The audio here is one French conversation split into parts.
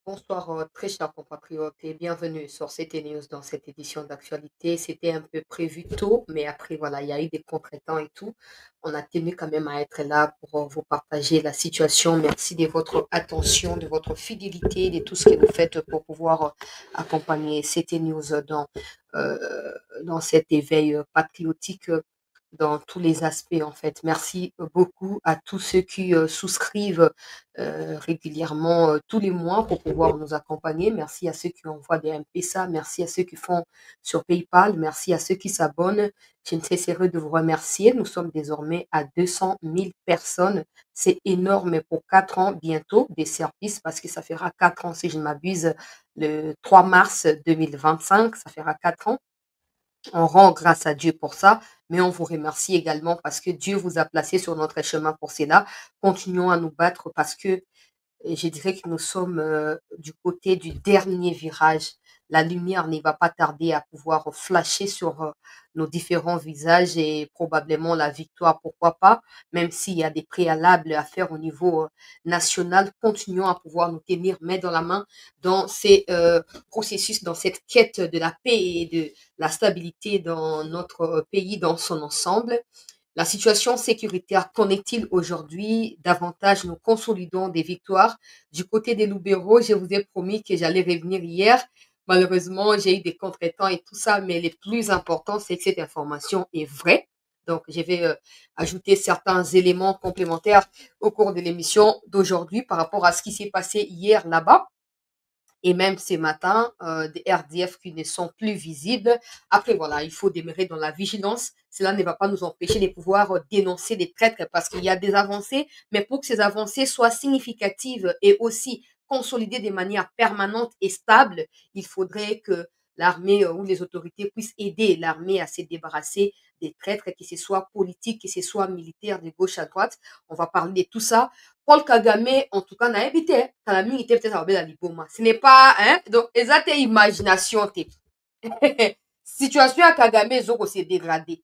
Bonsoir, très chers compatriotes et bienvenue sur CT News dans cette édition d'actualité. C'était un peu prévu tôt, mais après, voilà, il y a eu des contretemps et tout. On a tenu quand même à être là pour vous partager la situation. Merci de votre attention, de votre fidélité, de tout ce que vous faites pour pouvoir accompagner CT News dans cet éveil patriotique dans tous les aspects en fait. Merci beaucoup à tous ceux qui souscrivent régulièrement tous les mois pour pouvoir nous accompagner. Merci à ceux qui envoient des M-Pesa, merci à ceux qui font sur PayPal, merci à ceux qui s'abonnent. Je ne cesserai de vous remercier. Nous sommes désormais à 200 000 personnes. C'est énorme pour 4 ans bientôt des services parce que ça fera 4 ans si je ne m'abuse le 3 mars 2025. Ça fera 4 ans. On rend grâce à Dieu pour ça, mais on vous remercie également parce que Dieu vous a placé sur notre chemin pour cela. Continuons à nous battre parce que je dirais que nous sommes du côté du dernier virage. La lumière ne va pas tarder à pouvoir flasher sur nos différents visages et probablement la victoire, pourquoi pas, même s'il y a des préalables à faire au niveau national, continuons à pouvoir nous tenir main dans la main dans ces processus, dans cette quête de la paix et de la stabilité dans notre pays dans son ensemble. La situation sécuritaire, qu'en est-il aujourd'hui? Davantage, nous consolidons des victoires. Du côté des libéraux, je vous ai promis que j'allais revenir hier. Malheureusement, j'ai eu des contretemps et tout ça, mais le plus important, c'est que cette information est vraie. Donc, je vais ajouter certains éléments complémentaires au cours de l'émission d'aujourd'hui par rapport à ce qui s'est passé hier là-bas et même ces matins, des RDF qui ne sont plus visibles. Après, voilà, il faut demeurer dans la vigilance. Cela ne va pas nous empêcher de pouvoir dénoncer des traîtres parce qu'il y a des avancées, mais pour que ces avancées soient significatives et aussi consolidées de manière permanente et stable, il faudrait que l'armée ou les autorités puissent aider l'armée à se débarrasser des traîtres, que ce soit politique, que ce soit militaire, de gauche à droite. On va parler de tout ça. Paul Kagame, en tout cas, n'a évité. Kagame était peut-être à la Liboma. Ce n'est pas, hein? Donc, exacte imagination. Situation à Kagame, Zoko s'est dégradé.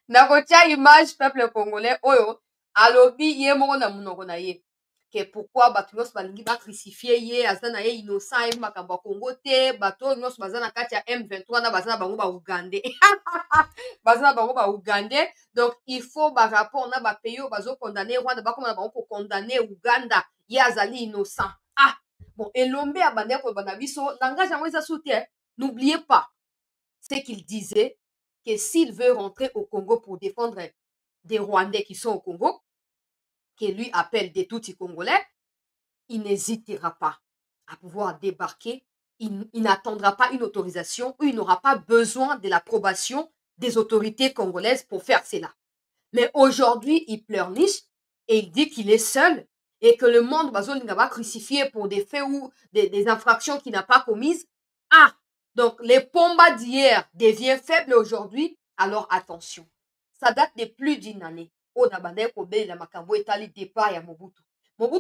Nakotia image peuple congolais, oyo, alobi ye moko na munoko na ye. Que pourquoi bato nyonso balingi bacrucifie ye, aza na ye innocent, ye makambo ya Congo te, bato nyonso baza na kati ya M23 na baza na bango ba Ugandais. Baza na bango ba Ugandais. Donc, il faut ba rapport na ba pays oyo bazo condamner Rwanda, bakoma na bango ko condamner Uganda, ye azali innocent. Ah, bon, elombe ya bandeko koyeba na biso, langage yango eza su te. N'oubliez pas ce qu'il disait, que s'il veut rentrer au Congo pour défendre des Rwandais qui sont au Congo, que lui appelle des Tutsis congolais, il n'hésitera pas à pouvoir débarquer. Il n'attendra pas une autorisation ou il n'aura pas besoin de l'approbation des autorités congolaises pour faire cela. Mais aujourd'hui, il pleurniche et il dit qu'il est seul et que le monde va crucifié pour des faits ou des infractions qu'il n'a pas commises. Ah, donc les combats d'hier deviennent faibles aujourd'hui, alors attention. Ça date de plus d'une année. Mobutu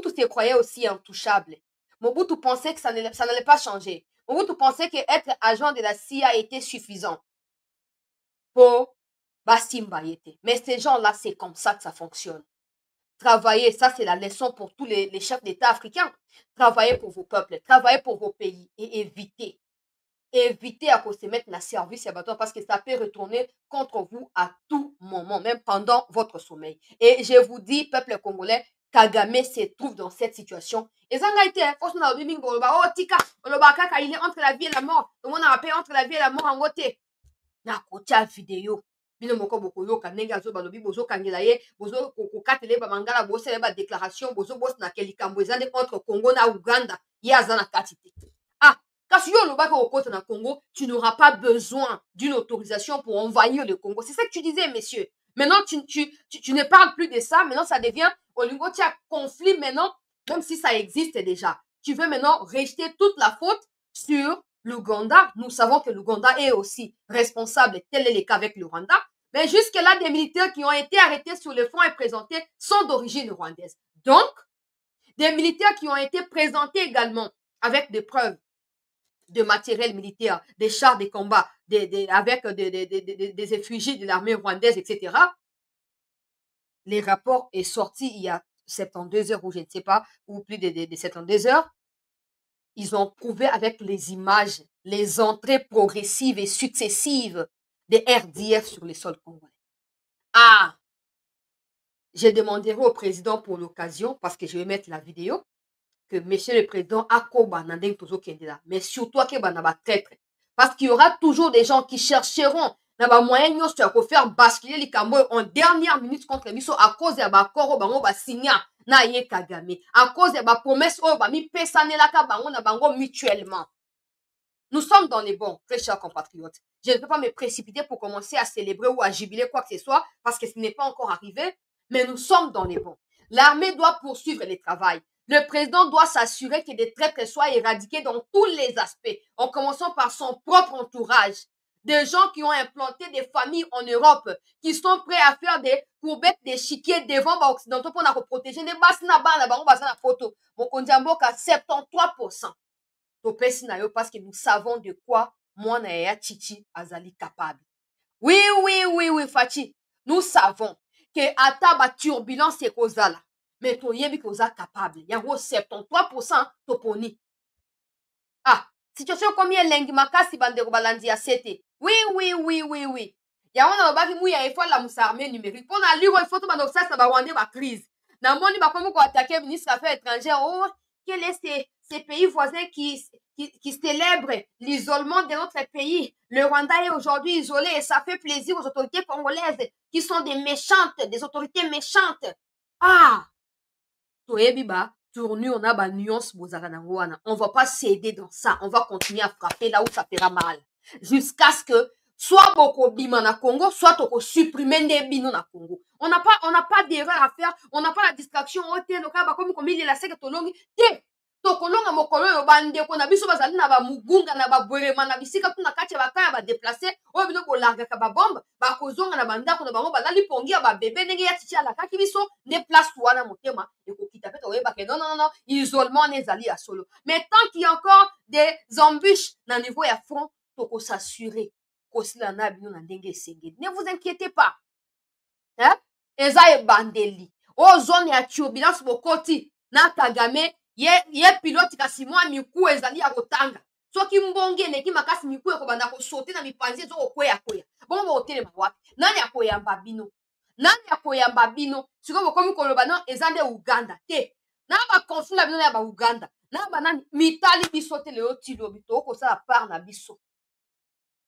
se croyait aussi intouchable. Mobutu pensait que ça n'allait pas changer. Mobutu pensait qu'être agent de la CIA était suffisant pour Basimba était. Mais ces gens-là, c'est comme ça que ça fonctionne. Travaillez, ça c'est la leçon pour tous les chefs d'État africains. Travaillez pour vos peuples, travaillez pour vos pays et évitez. Évitez à se mettre dans le service parce que ça peut retourner contre vous à tout moment, même pendant votre sommeil. Et je vous dis, peuple congolais, Kagame se trouve dans cette situation. Et ça a été, il est entre la vie et la mort. Le monde a entre la vie et la mort en côté. Na kotia vidéo bino moko bokoyoka ndenge balobi bozokangela ye kokatele bamangala bosala badéclaration bozobosana ke likambo eza nde entre Congo na Uganda ye aza na kati te. Ah, kasi yo olobaka okota na Congo, tu n'auras pas besoin d'une autorisation pour envahir le Congo. C'est ça que tu disais, messieurs. Maintenant, tu ne parles plus de ça. Maintenant, ça devient au niveau de conflit maintenant, même si ça existe déjà. Tu veux maintenant rejeter toute la faute sur l'Ouganda. Nous savons que l'Ouganda est aussi responsable, tel est le cas avec le Rwanda. Mais jusque-là, des militaires qui ont été arrêtés sur le front et présentés sont d'origine rwandaise. Donc, des militaires qui ont été présentés également avec des preuves de matériel militaire, des chars de combat, avec des effigies de l'armée rwandaise, etc. Les rapports est sorti il y a 72 heures ou je ne sais pas, ou plus de 72 heures, ils ont prouvé avec les images, les entrées progressives et successives des RDF sur le sol congolais. Ah, j'ai demandé au président pour l'occasion, parce que je vais mettre la vidéo, que monsieur le président akoba nandeng tozo kendela, mais surtout akeba na ba traître, parce qu'il y aura toujours des gens qui chercheront na ba moyen nyonso ya faire basculer likambo en dernière minute contre biso à cause ya ba koro bango ba signa na ye Kagame, à cause ya ba promesse oyo ba mi pesanelaka bango na bango mutuellement. Nous sommes dans les bons, très chers compatriotes. Je ne peux pas me précipiter pour commencer à célébrer ou à jubiler quoi que ce soit, parce que ce n'est pas encore arrivé, mais nous sommes dans les bons. L'armée doit poursuivre le travail. Le président doit s'assurer que des traîtres soient éradiqués dans tous les aspects, en commençant par son propre entourage. Des gens qui ont implanté des familles en Europe, qui sont prêts à faire des courbettes d'échiquier devant les Occidentaux pour nous protéger. Ne basina bana bango basana photo. Mon kondiamboka 73%. Topesi na yo parce que nous savons de quoi mwana ya Chichi azali capable. Oui, oui, oui, oui, Fachi. Nous savons que ata ba turbulence ekozala, mais toyebi koza capable. Yango 73% toponi. Ah, situation comme elengi makasi bandeko balandi ya sete. Oui, oui, oui, oui, oui. Yango na babaki muya efo la musarmée numérique. Pour na lire il faut to bando ça ba rwandais ba crise. Na moni ba komo ko attaquer ministre des Affaires étrangères. Oh, quel est ces pays voisins qui célèbrent l'isolement de notre pays. Le Rwanda est aujourd'hui isolé et ça fait plaisir aux autorités congolaises qui sont des méchantes, des autorités méchantes. Ah! Toyebiba, tournu, on a ba nuance bozaranawana. On va pas céder dans ça. On va continuer à frapper là où ça fera mal. Jusqu'à ce que soit boko bima na Congo, soit toko supprimer des bino na Congo. On n'a pas d'erreur à faire. On n'a pas la distraction. Oh, te, lokaba, comme il a seke tolongi. Te, tokolonga mokolo yo bandeko na biso bazali na bamugunga na babwerema na bisika tuna kati ya bakaya badeplace oyo bino bolargaka babombe bakozonga na bandako na bango balali pongi ya babebe ndenge ya titi alakaki biso nde place wana motema ekokita mpe toyebake non isolement nezali ya solo mais tant qu'il y a encore des embûches na niveau ya front tokosassurer kosila na bino na ndenge esengeli ne vous inquiétez pas hein? Eza ebandeli oyo zone ya turbulence bokoti na Kagame ye pilote kasi mwa miku ezali ya kotanga soki mbongi eleki makasi miku ekobanda kosote na mipanzi ezokokwea bongo bokotelema wapi nani akoyamba bino sikoyo bokomi koloba no eza nde Uganda te na baconflit na bino na ya bauganda na banani mitali biso te lelo ti lobi tokosala part na biso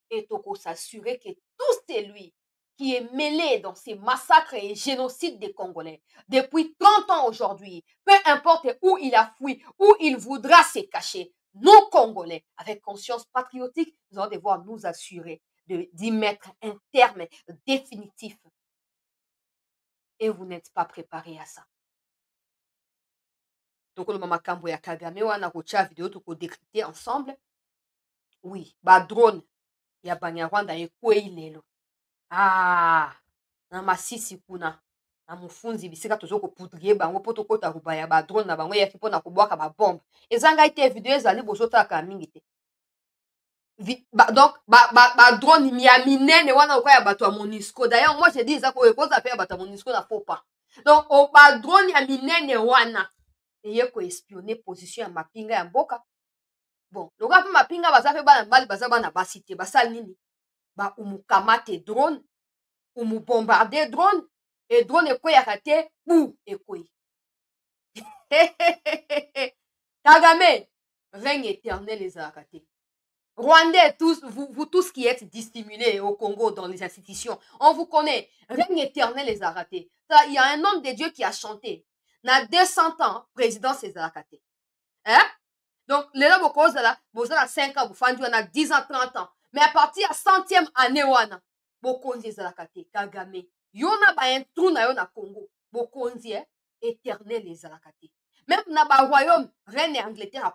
et tokosassurer que tout celui qui est mêlé dans ces massacres et génocides des Congolais depuis 30 ans aujourd'hui, peu importe où il a fui, où il voudra se cacher, nous Congolais, avec conscience patriotique, nous allons devoir nous assurer d'y mettre un terme définitif. Et vous n'êtes pas préparés à ça. Donc, le makambo ya Kagame wana kocha vidéo toko décrypter ensemble. Oui, ba drone ya Banyarwanda ekwei lelo. Ah, na masisi kuna na mufunzi bisika tozokopoudrie bango mpo tokota kobaya badrone na bango eyaki mpona kobwaka babombe eza ngai te video ezali bozotalaka mingi te donc badrone ya minene wana okoya bato ya MONUSCO d'ailleurs moi je dis eza koza mpe ya bato ya MONUSCO na faux pas donc badrone ya minene wana eye koespionne position ya mapinga ya mboka bon lokola mpe mapinga baza mpe bana mibali baza bana basi te basali nini baumukamate drone umu bombarder drone et drone ekweyaka te bu ekwei Kagame règne éternel ezalaka te Rwandais tous vous tous qui êtes dissimulés au Congo dans les institutions on vous connaît règne éternel ezalaka te il y a un homme de Dieu qui a chanté na 200 ans présidence ezalaka te hein donc lelo bokozala bozala 5 ans bofandi wana 10 ans 30 ans mais à partir ya 100e année wana bokonzi ezalaka te Kagame yo na baintru na yo na Congo bokonzi éternel ezalaka te même na baroyaume reine ya Angleterre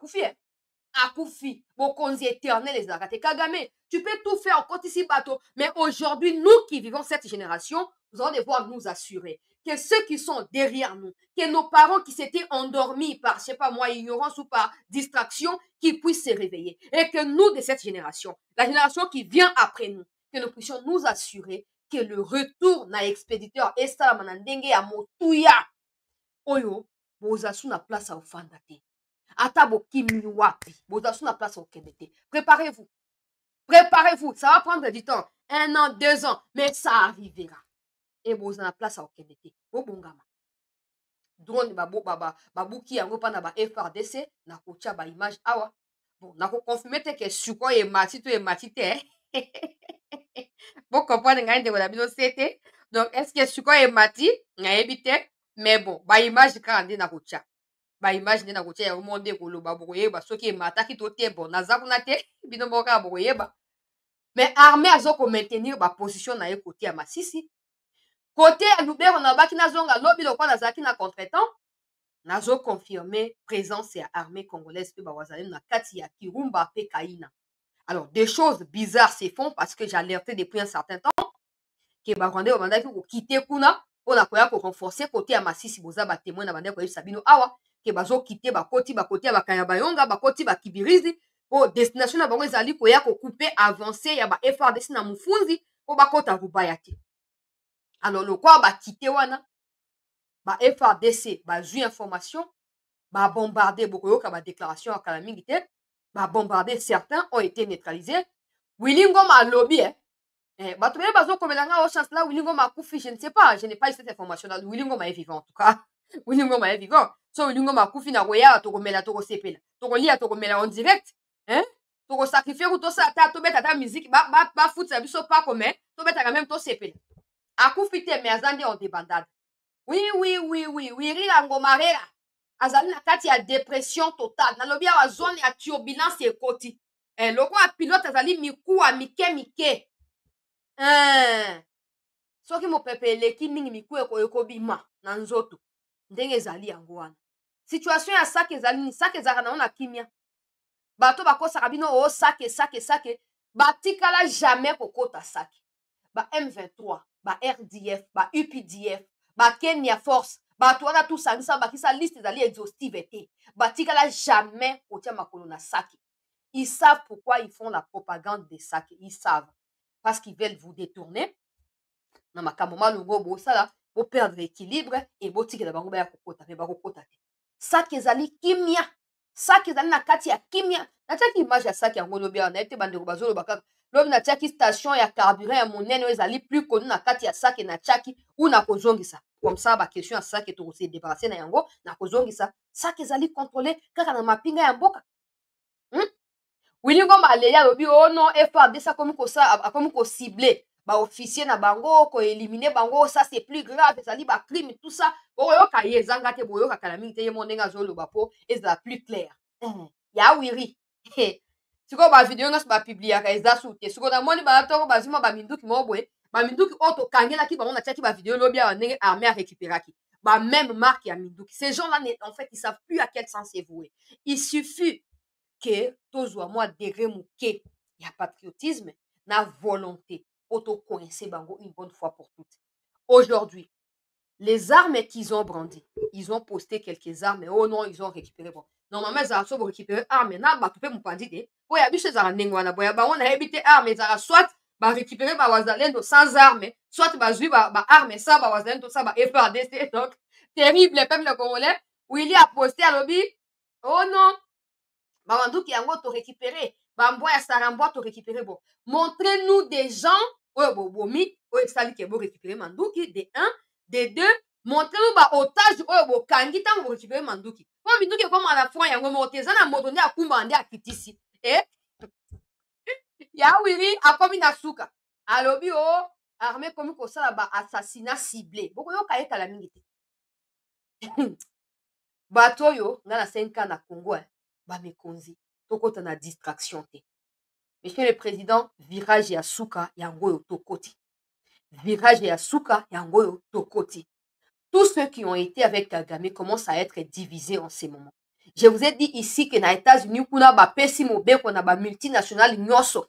akufi bokonzi éternel ezalaka te Kagame tu peux tout faire encore ici bateau mais aujourd'hui nous qui vivons cette génération nous allons devoir nous assurer que ceux qui sont derrière nous, que nos parents qui s'étaient endormis par, je sais pas moi, ignorance ou par distraction, qui puissent se réveiller. Et que nous, de cette génération, la génération qui vient après nous, que nous puissions nous assurer que le retour na expéditeur Estala Manandenge à Motuya, oyo boza su na place ofanda te ata bokimi wapi boza su na place okende te. Préparez-vous, préparez-vous, ça va prendre du temps, 1 an 2 ans, mais ça arrivera. Et boza na place okende te bobongama. Drone babuki yango mpona ba FRDC nakotia ba image awa. Bon nakoconfirme te ke sikoyo emati to emati te bocomprendre ngai ndeko na bino se te. Donc est ce que sikoyo emati nayebi te, mais bon baimage kaka nde nakotia, baimage nde nakotia yango mo nde koloba bokoyeba soki emataki to te. Bon naza kuna te bino moko kaka bokoyeba, mais armée azokomaintenir baposition na ye kote ya Masisi. Côté ya Lubero nabaki nazonga lobi lokwa nazalaki na contretemps, nazo confirmer présence ya armée congolaise pe bawazalendo na kati ya Kirumba pe Kaina. Alors des choses bizarres se font parce que j'ai alerté depuis un certain temps que Barwandais bandaki ko quitter kuna pona koya ko renforcer côté ya Masisi boza ba témoin na bandeko yebisa bino awa ke bazo quitter bakoti bakoti ya bakanya bayonga bakoti ba Kibirizi po destination na bango ezali koya ko couper avancer ya ba FRDC na Mufunzi po bakota Rubaya te. Alors lokwa ba quitter wana ba FRDC bazwi information ba bombarder bokoyoka ba déclaration ya kala mingi te ba bombarder, certains ont été neutralisés. Willy Ngoma alobi bato bele bazokomela nga o chance là Willy Ngoma akufi, je ne sais pas, je n'ai pas eu cette information là. Willy Ngoma est vivant en tout cas. Willy Ngoma est vivant. So Willy Ngoma akufi na koya tokomela tokosepela tokolia tokomela en direct tokosacrifier ou tosala ta tobeta ta musique ba foot na biso pa comme tobeta quand même tosepela akufi te mais azandi en débandade. Oui, Rila Ngomarera azali na kati ya dépression totale. Nalobi awa zone ya turbulence ekoti. Loko ya pilote azali mikuwa mike. Soki mopepe eleki mingi miku ekobima na nzoto. Ndenge ezali yango wana. Situation ya sake ezali ni sake ezaka na ona kimia. Bato bakosaka bino o sake. Batikala jamais kokota sake. Ba M23, ba RDF, ba UPDF, ba Kenya Force, bato wana tout sangisa bakisa liste ezali exhaustive te. Batikala jamais kotia makolo na sake. Ils savent pourquoi ils font la propagande des sacs. Ils savent. Parce qu'ils veulent vous détourner. Na makambo malongo bosala bo perdre l'équilibre et botikela bango baya kokota me bakokota te. Sac ezali kimia. Sac ezali na kati ya kimia. Natiaki image ya sac yango lobi na ete bandeko bazoloba kaka. Lobi natiaki station ya carburant ya monene ezali plus connu na kati ya sac na tiaki ou na kozongisa. Comme ça ba question ya sac to se débarrasser na yango na kozongisa. Sac ezali contrôlé kaka na mapinga ya mboka. Willy Ngoma aleya lobi oh non FRDC akomi ko cibler ba officier na bango ko éliminer bango, ça c'est plus grave, ezali ba crime tout ça. Boyoka ye zanga te boyoka kala mingi te ye mondenga zoloba po ezala plus clair. Ya wiri. Siko ba video nyonso ba publier ka eza sute. Siko na moni ba toko bazima ba minduki mobwe, ba minduki oto kangela ki bango na tiaki ba video lobi ya ndenge armée a récupéré ki. Ba même marque ya minduki. Ces gens-là en fait ils savent plus à quel sens c'est voué. Il suffit que tozwa moi degré moke ya patriotisme na volonté auto coincer bango une bonne fois pour toutes. Aujourd'hui, les armes qu'ils ont brandies, ils ont posté quelques armes. Oh non, ils ont récupéré. Bon, normalement, ils ont récupéré armes. Na ba tupé mon pandide. Oh ya biche za nengwana boya ba on a habité armes za soit ba récupérer ba wazalendo sans armes, soit ba zui ba armes ça ba wazalendo ça ba FRDC. Donc terrible le peuple congolais où il y a posté à lobby. Oh non, Bamanduki yango to récupérer, Bamboya Sarambwa to récupérer. Bon, montrez-nous des gens, bomi, sali ke bo récupérer Manduki, de 1, de 2, montrez-nous ba otage, bo kangi tango bo récupérer Manduki. Bon, Manduki comme à la fois yango moteza na moto ndi akumba ndi akitisi. Ya wiri akomi na suka. Alobi armée komi ko sala ba assassinat ciblé. Boko yo kayeta la mingi te. Bato yo nga na 5 ans na Congo bamekonzi tokota na distraction te. Monsieur le président, virage ya suka yango yo tokoti. Virage ya suka yango yo tokoti. Tous ceux qui ont été avec Kagame commencent à être divisés en ces moments. Je vous ai dit ici que na États-Unis kuna ba pesi mobeko na ba multinationales nyonso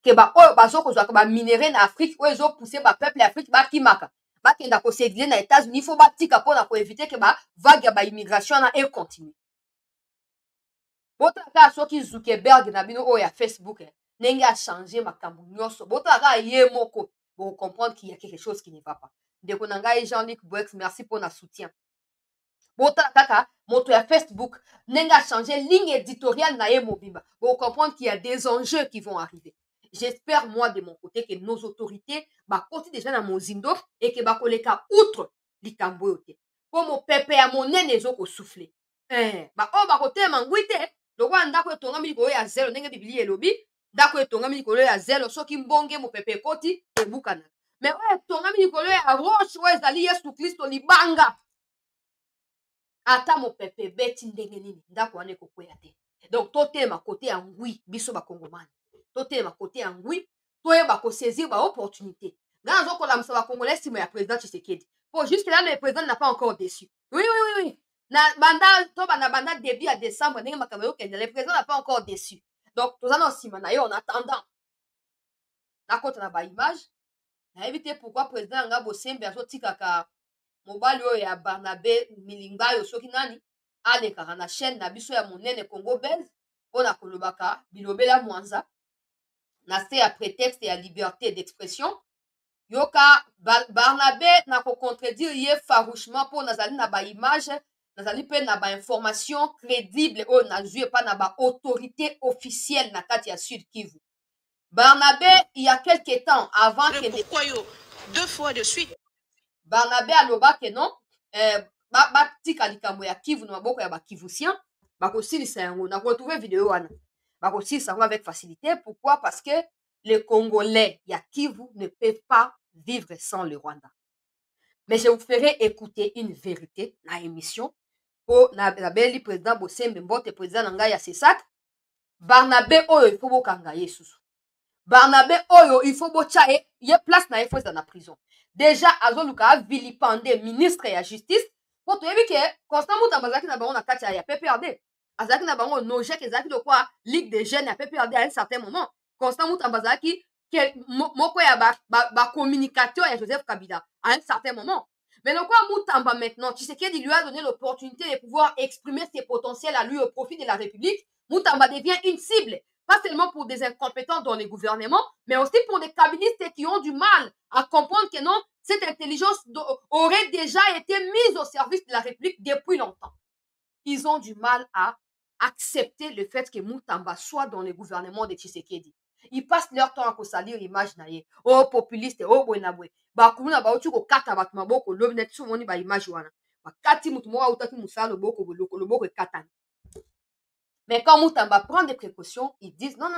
ke ba oyo bazokozwa ka ba minerais na Afrique oyo zo pousser ba peuple Afrique ba kimaka. Ba kenda ko s'exiler na États-Unis, il faut batika pona ko éviter que ba vague ya ba immigration na e continue. Botaka soki Zuckerberg na bino oyo ya Facebook ndenge a changé makambo nyonso. Botaka ye moko pour comprendre qu'il y a quelque chose qui ne va pas. Ndeko na ngai Jean-Luc Boex, merci pour na soutien. Bota kaka, moto ya Facebook, nenga changer ligne éditoriale na ye mobimba. Vous comprendre qu'il y a des enjeux qui vont arriver. J'espère, moi, de mon côté, que nos autorités, continuent déjà dans mon zindo et que bakoleka outre likambo yote. Pour mon pepe à mon nene ezoko souffler. Bakote mangwite, lokwa ndako etongami likolo ya zelo ndenge bibili elobi, ndako etongami likolo ya zelo soki mbonge mo pepe ekoti ebukana. Mais oyo etongami likolo ya roche oyo ezali Yesu Kristo libanga. Ata mopepe beti ndenge nini ndako wana ekokwea te. Donc totelema kote ya ngwi biso bakongomani. Totelema kote ya ngwi toyeba kosaisir baopportunité. Nga nazokolamisa bakongolais nsima ya président Tshisekedi. Pour jusque là le président n'a pas encore déçu. Oui. Na banda début à décembre ndenge makambo yokende le président n'a pas encore déçu. Donc toza na nsima na ye en attendant. Nakota na ba image. Nayebi te pourquoi président nga Bosembe azotikaka mobali oyo ya Barnabé Milingayo soki nani alekaka na chaîne na biso ya monene Congo Belge mpona kolobaka bilobela mwanza na se ya prétexte ya liberté d'expression. Yoka Barnabé na kocontredire ye farouchement mpo nazali na baimage nazali mpe na bainformation crédible oyo nazwi epa na baautorité officielle na kati ya Sud Kivu. Barnabé, il y a quelque temps avant que... Pourquoi yo 2 fois de suite Barnabé aloba ke non batika likambo ya Kivu na maboko ya bakivusien bakosilisa yango na retrouver vidéo wana bakosilisa yango avec facilité. Pourquoi? Parce que les Congolais ya Kivu ne peuvent pas vivre sans le Rwanda. Mais je vous ferai écouter une vérité na émission po na beli président Bosembe Mbote président na ngai ya Sesak. Barnabé oyo il faut bokanga ye susu. Barnabé oyo il faut bocha ye place na ye faut dans la prison. Déjà azoluka a vilipendé ministre ya justice po toyebi ke Constant Mutamba azalaki na bango na kati ya PPRD azalaki na bango nojek ezalaki lokwa ligue des jeunes ya PPRD à un certain moment. Constant Mutamba azalaki moko ya communicateur ya Joseph Kabila à un certain moment. Mais le quoi Mutamba maintenant, Tshisekedi lui a donné l'opportunité de pouvoir exprimer ses potentiels à lui au profit de la République. Mutamba devient une cible, pas seulement pour des incompétents dans les gouvernements, mais aussi pour des kabylistes qui ont du mal à comprendre que non, cette intelligence aurait déjà été mise au service de la République depuis longtemps. Ils ont du mal à accepter le fait que Mutamba soit dans le gouvernement de Tshisekedi. Ils passent leur temps à salir l'image naie. Oh populiste, oh boinabwe. Bakumuna ba otu ko kata bat maboko lo net so moni ba image wana. Ba kati mutu mo utaki musalo boko le boko katana. Mais quand Mutamba prend des précautions, ils disent non,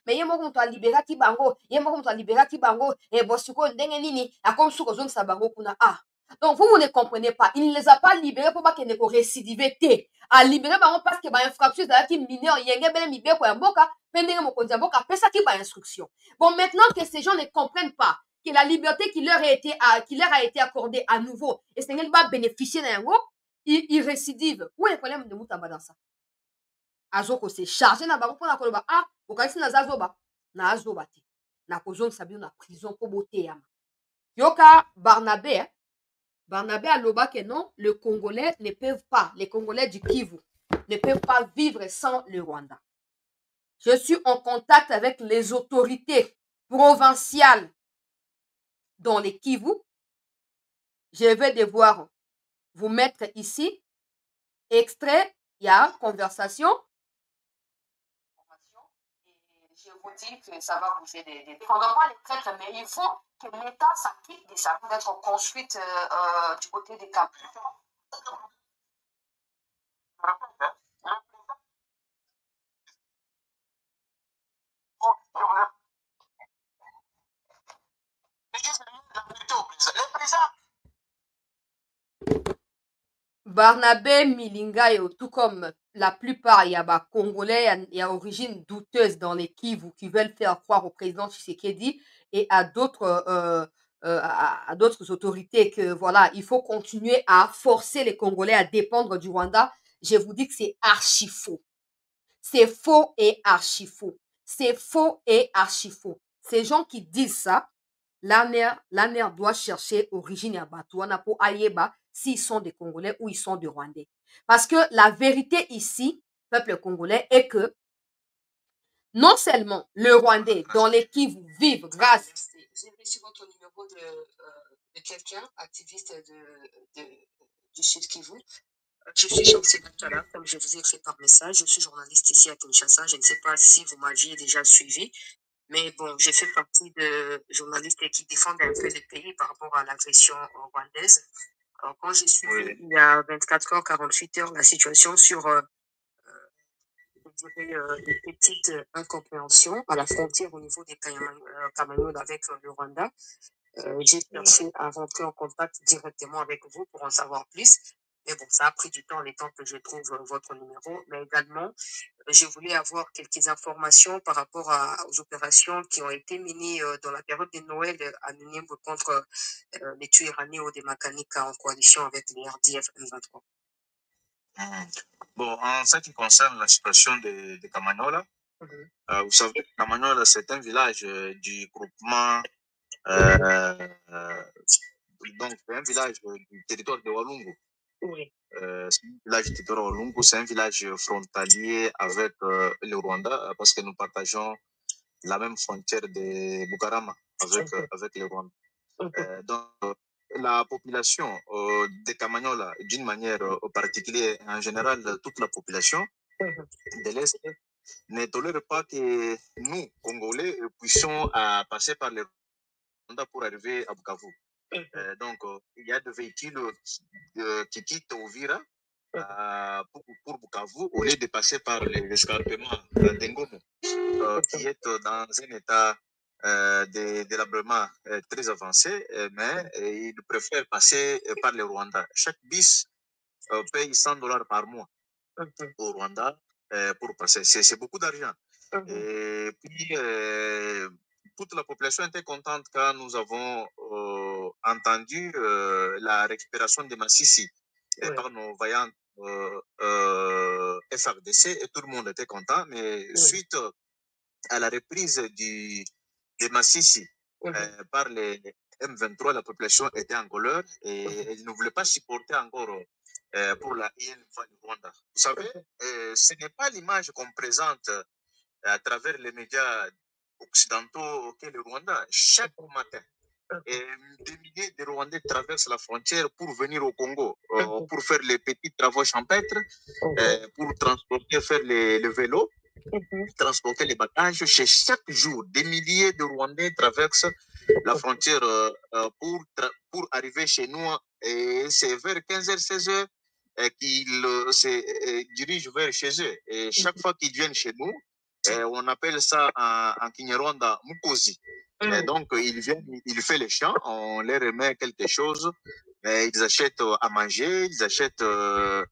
mais il y a un qui libérer qui bango, il y a un qui libérer qui bango, et bosuko ndenge nini, a comme suko zone sa bango kuna ah. Donc vous ne comprenez pas, il ne les a pas libérés pour pas qu'ils ne récidiver té. A libérer bango parce que ba infraction za qui mineur yenge bele mibe ko mboka, pendenge mokonzi mboka pesa ki ba instruction. Bon maintenant que ces gens ne comprennent pas que la liberté qui leur a été accordée à nouveau et c'est qu'elle va bénéficier d'un yango, ils récidivent. Où est le problème de Mutamba dans ça? Azoko se chargé na bango pona koloba ah okalisi na zazoba na azoba te na kozongisa bino na prison po boteyama. Yoka Barnabé aloba que non, les Congolais du Kivu ne peuvent pas vivre sans le Rwanda. Je suis en contact avec les autorités provinciales dans les Kivu. Je vais devoir vous mettre ici extrait, il y a conversation. Je vous dis que ça va bouger des... Il ne faudra pas les traîtres, mais il faut que l'État s'acquitte des services d'être construite du côté des Cap. Barnabé Milingayo, tout comme la plupart, il y a des Congolais, il y a origine douteuse dans les Kivu qui veulent faire croire au président Tshisekedi et à d'autres autorités que voilà, il faut continuer à forcer les Congolais à dépendre du Rwanda. Je vous dis que c'est archi faux. C'est faux et archi faux. C'est faux et archi faux. Ces gens qui disent ça, l'ANER doit chercher origine à Batouana pour Ayeba s'ils sont des Congolais ou ils sont des Rwandais. Parce que la vérité ici, peuple congolais, est que non seulement le Rwandais dans les Kivu vivent grâce... J'ai reçu votre numéro de quelqu'un, activiste du Sud Kivu. Je suis Chancy Bachala, comme je vous ai écrit par message. Je suis journaliste ici à Kinshasa. Je ne sais pas si vous m'aviez déjà suivi, mais bon, j'ai fait partie de journalistes qui défendent un peu le pays par rapport à l'agression rwandaise. Alors, quand j'ai suivi il y a 24 heures, 48 heures, la situation sur, je dirais, une petite incompréhension à la frontière au niveau des Cameroun avec le Rwanda, j'ai cherché à rentrer en contact directement avec vous pour en savoir plus. Mais bon, ça a pris du temps, le temps que je trouve votre numéro. Mais également, je voulais avoir quelques informations par rapport aux opérations qui ont été menées dans la période de Noël à Nunimbu contre les Tuirani ou des Makanika en coalition avec les RDF M23. Bon, en ce qui concerne la situation de Kamanola, vous savez que Kamanola, c'est un village du groupement, donc un village du territoire de Walungu. Oui. C'est un village du territoire de Walungu, c'est un village frontalier avec le Rwanda, parce que nous partageons la même frontière de Bukarama avec le Rwanda. Donc, la population de Kamanyola, d'une manière particulière, en général, toute la population de l'Est, ne tolère pas que nous, Congolais, puissions passer par le Rwanda pour arriver à Bukavu. Donc, il y a des véhicules qui quittent Ovira pour Bukavu au lieu de passer par l'escarpement d'Engomo, qui est dans un état de délabrement très avancé, mais ils préfèrent passer par le Rwanda. Chaque bis paye $100 par mois au Rwanda pour passer. C'est beaucoup d'argent. Et puis, toute la population était contente quand nous avons entendu la récupération de Massissi par nos vaillants FRDC, et tout le monde était content. Mais suite à la reprise de Massissi par les M23, la population était en colère et elle ne voulait pas supporter encore pour la IN du Rwanda. Vous savez, ce n'est pas l'image qu'on présente à travers les médias occidentaux que le Rwanda. Chaque matin, des milliers de Rwandais traversent la frontière pour venir au Congo, pour faire les petits travaux champêtres, pour transporter, faire le vélo, transporter les bagages. Chez chaque jour, des milliers de Rwandais traversent la frontière pour arriver chez nous. Et c'est vers 15h, 16h qu'ils se dirigent vers chez eux. Et chaque fois qu'ils viennent chez nous, on appelle ça en Kinyarwanda Mukozi. Donc, ils viennent, ils font les champs, on leur remet quelque chose, ils achètent à manger, ils achètent le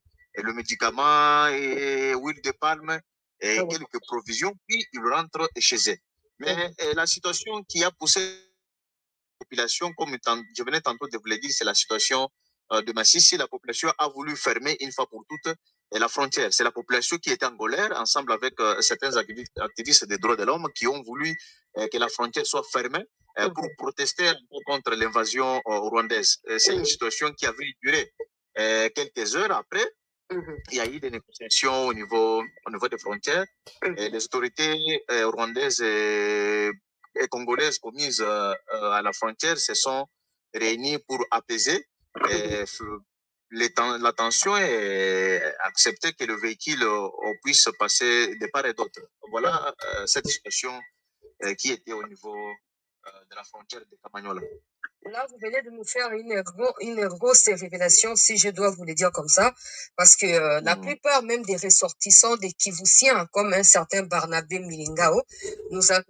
médicament et huile de palme et quelques provisions, puis ils rentrent chez eux. Mais la situation qui a poussé la population, comme je venais tantôt de vous le dire, c'est la situation de Massissi. La population a voulu fermer une fois pour toutes la frontière. C'est la population qui était en colère, ensemble avec certains activistes des droits de l'homme, qui ont voulu que la frontière soit fermée pour protester contre l'invasion rwandaise. C'est une situation qui avait duré quelques heures après. Il y a eu des négociations au niveau des frontières. Et les autorités rwandaises et congolaises commises à la frontière se sont réunies pour apaiser la tension et accepter que le véhicule puisse passer de part et d'autre. Voilà cette situation qui était au niveau de la frontière de Kamanyola. Là, vous venez de nous faire une grosse révélation, si je dois vous le dire comme ça, parce que la plupart même des ressortissants des Kivusiens, comme un certain Barnabé Milingao, nous a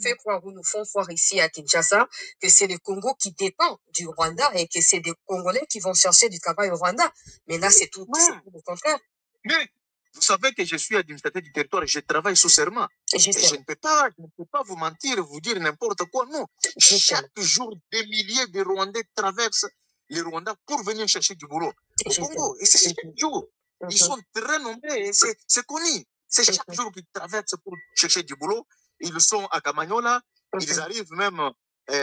fait croire, ou nous font croire ici à Kinshasa, que c'est le Congo qui dépend du Rwanda et que c'est des Congolais qui vont chercher du travail au Rwanda. Mais là, c'est tout le contraire. Mais vous savez que je suis administrateur du territoire, je travaille sous serment. Je ne peux pas vous mentir, vous dire n'importe quoi. Non. Chaque jour, des milliers de Rwandais traversent le Rwanda pour venir chercher du boulot au Congo. Et c'est chaque jour. Ils sont très nombreux et c'est connu. C'est chaque jour qu'ils traversent pour chercher du boulot. Ils sont à Kamanyola. Ils arrivent même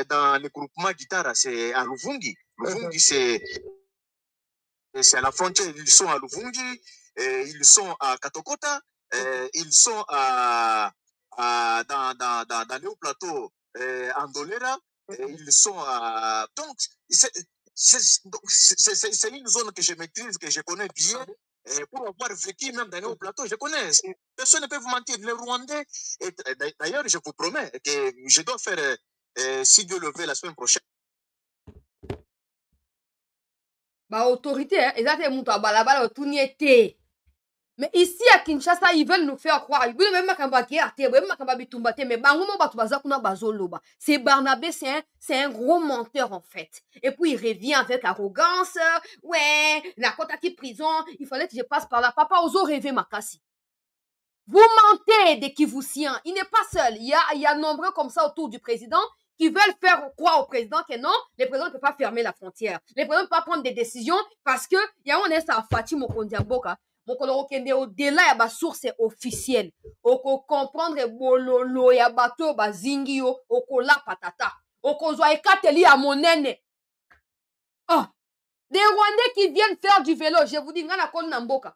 dans le groupement Gitara, c'est à Luvungi. Luvungi, c'est à la frontière. Ils sont à Luvungi. Ils sont à Katokota, ils sont dans le haut plateau en Dolera, ils sont à. Donc, c'est une zone que je maîtrise, que je connais bien. pour avoir vécu même dans nos plateaux, je connais. Personne ne peut vous mentir. Les Rwandais, d'ailleurs, je vous promets que je dois faire, si Dieu le veut, la semaine prochaine. Bah, autorité, hein, mais ici à Kinshasa, ils veulent nous faire croire. Ils veulent même c'est Barnabé, c'est un gros menteur en fait. Et puis il revient avec arrogance. Ouais, la côte qui prison, il fallait que je passe par là. Papa, oso rêver Makassi. Vous mentez des Kivusiens. Il n'est pas seul. Il y a nombreux comme ça autour du président qui veulent faire croire au président que non, le président ne peut pas fermer la frontière. Le président ne peut pas prendre des décisions parce que il y a un instant à Fatih Mokondiamboka. Au-delà, il y a source officielle. Oko comprendre bololo ya bato bazingio oko la patata. Oko zwa ekateli ya monene. Oh, des Rwandais qui viennent faire du vélo, je vous dis ngana kon namboka.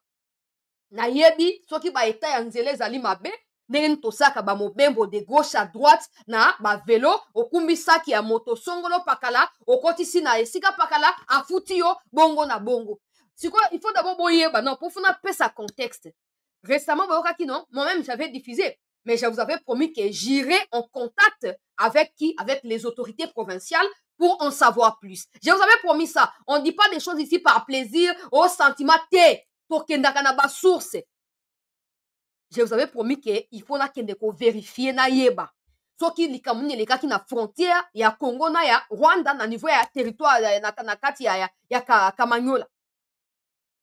Na yebi soki ba eta ya nzele zali mabe ndenge tosaka ba mobembo de gauche à droite na ba vélo okumbi saki ya moto songolo pakala okotisi na esika pakala afuti yo bongo na bongo. C'est quoi? Il faut d'abord boyeba non pour faire un contexte. Récemment, non, moi-même j'avais diffusé, mais je vous avais promis que j'irai en contact avec qui? Avec les autorités provinciales pour en savoir plus. Je vous avais promis ça. On ne dit pas des choses ici par plaisir, au sentiment T, pour qu'il n'y ait pas source. Je vous avais promis qu'il faut vérifier na yeba. Soki likamuni les qui na frontière ya Congo na ya Rwanda na niveau ya territoire na kati ya Kamanyola.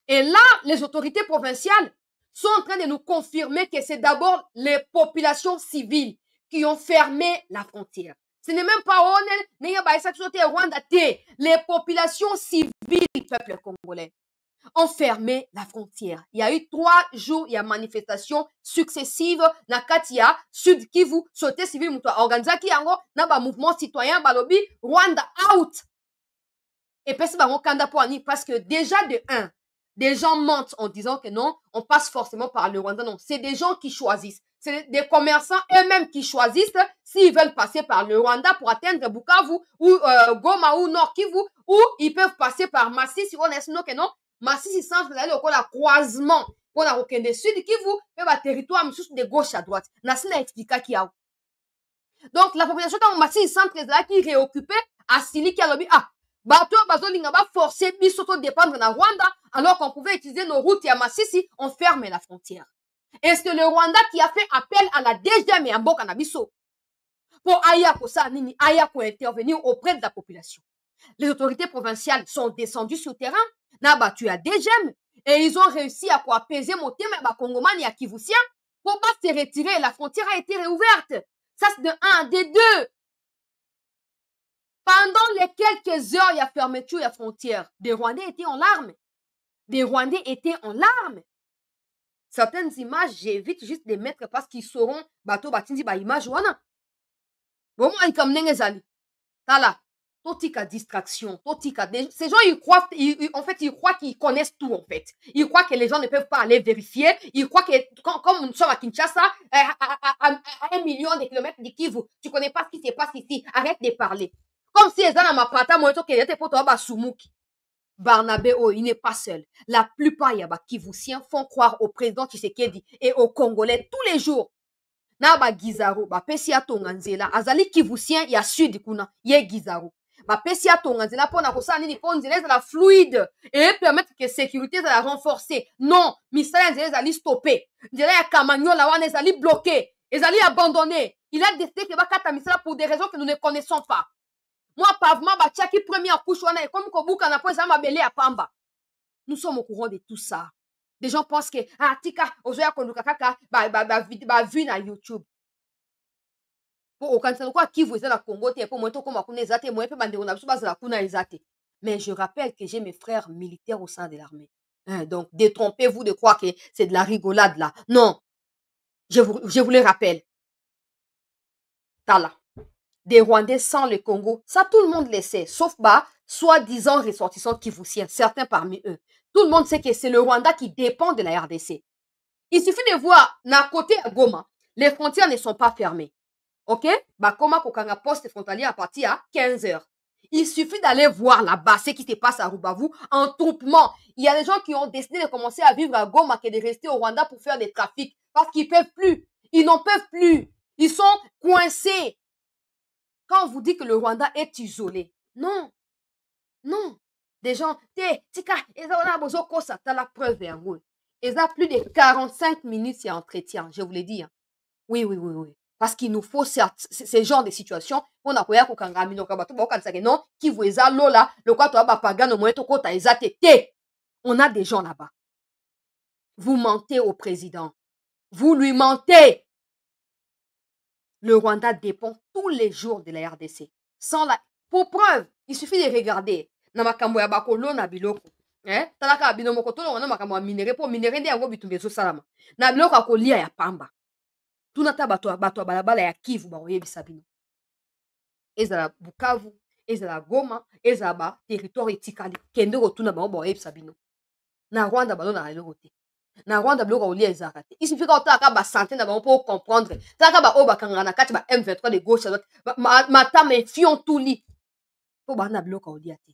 Et là, les autorités provinciales sont en train de nous confirmer que c'est d'abord les populations civiles qui ont fermé la frontière. Ce n'est même pas les populations civiles du peuple congolais ont fermé la frontière. Il y a eu 3 jours, il y a manifestations successives na Katia, Sud Kivu, société civile muto organisa ki yango na ba mouvement citoyen balobi Rwanda out. Et puis c'est parce que déjà de 1, des gens mentent en disant que non, on passe forcément par le Rwanda. Non, c'est des gens qui choisissent. C'est des commerçants eux-mêmes qui choisissent s'ils veulent passer par le Rwanda pour atteindre Bukavu ou Goma ou Nord Kivu, ou ils peuvent passer par Masisi. On est que non, Masisi centre d'aller au croisement pour la Rokende Sud Kivu, et le territoire de gauche à droite. Nasina expliqua qui a. Donc la population dans Masisi centre là qui est réoccupée à Sili qui a lobby bato bazolinga ba forcer biso to dépendre na Rwanda alors qu'on pouvait utiliser nos routes à Masisi, on ferme la frontière. Est-ce que le Rwanda qui a fait appel à la DGM et à Mboka na biso pour intervenir auprès de la population? Les autorités provinciales sont descendues sur le terrain, na battu à DGM et ils ont réussi à apaiser mon thème ba Congomani et à Kivusien pour pas se retirer. La frontière a été réouverte. Ça c'est de 1, de 2. Pendant les quelques heures, il y a fermeture, il y a frontière. Des Rwandais étaient en larmes. Des Rwandais étaient en larmes. Certaines images, j'évite juste de mettre parce qu'ils sauront, bateau batindi ba image wana. Bon, moi, comme n'engezali. Tala. Totika distraction, totika. Ces gens, ils croient, en fait, ils croient qu'ils connaissent tout, en fait. Ils croient que les gens ne peuvent pas aller vérifier. Ils croient que, comme nous sommes à Kinshasa, à 1 million de kilomètres de Kivu, tu connais pas ce qui se passe ici. Arrête de parler. Comme si les gens m'apprêtaient moi qui était pour toi Sumuki. Barnabé, oh, il n'est pas seul. La plupart y a Kivusiens font croire au président Tshisekedi et aux Congolais tous les jours. Na ba Gizaro, ba pesi atonganzela, azali Kivusien ya sud kuna, ye Gizaro. Ba pesi atonganzela pona kosa nini ponzela la fluide et permettre que sécurité la renforcer. Non, misala nzela ali stopper. Nzela ya Kamanyola wana ezali bloqué, ezali abandonné. Il a décidé que ba kata misala pour des raisons que nous ne connaissons pas. Moi, pavement, batiaki première couche, et comme Kobuka n'a pas belé à Pamba. Nous sommes au courant de tout ça. Des gens pensent que, tika, ozoya konduka kaka, vu na YouTube. Pour aucun sens, quoi, qui vous êtes la Congo, pour moi, tout comme à kuna ezate, moi, bande on a besoin de la kuna ezate. Mais je rappelle que j'ai mes frères militaires au sein de l'armée. Donc, détrompez-vous de croire que c'est de la rigolade là. Non. Je vous le rappelle. Tala. Des Rwandais sans le Congo. Ça, tout le monde le sait, sauf soi-disant ressortissants kivusiens, certains parmi eux. Tout le monde sait que c'est le Rwanda qui dépend de la RDC. Il suffit de voir, d'un côté à Goma, les frontières ne sont pas fermées. Ok? Bakoma Kokanga poste frontalier à partir à 15h. Il suffit d'aller voir là-bas ce qui se passe à Rubavu en troupement. Il y a des gens qui ont décidé de commencer à vivre à Goma et de rester au Rwanda pour faire des trafics parce qu'ils ne peuvent plus. Ils n'en peuvent plus. Ils sont coincés. Quand on vous dit que le Rwanda est isolé, non. Non. Des gens, t'as la preuve, ils ont plus de 45 minutes, c'est entretien, je vous l'ai dit. Hein. Oui. Parce qu'il nous faut ce genre de situation. On a non, qui vous est là, le quoi toi, pagano, on a des gens là-bas. Vous mentez au président. Vous lui mentez. Le Rwanda dépend tous les jours de la RDC. Sans la... Pour preuve, il suffit de regarder. Na makambo ya bakolo na biloko. Talaka bino mokotolo wana makambo ya minere po minere nde yango bitumbe so salama. Na biloko akolia ya pamba. Tunata bato balabala ya Kivu ba oyebisa bino. Ezala Bukavu, ezala Goma, ezala ba territoire etikali. Kende rotuna ba oyebisa bino. Na Rwanda balo na eloko te. Na Rwanda biloko olia ezaka te. Il suffit ka otaka ba santé na ba pour comprendre. Talaka ba o bakanga na kati ba M23 de gauche à droite. Matama fion tout li. Po ba na biloko olia te.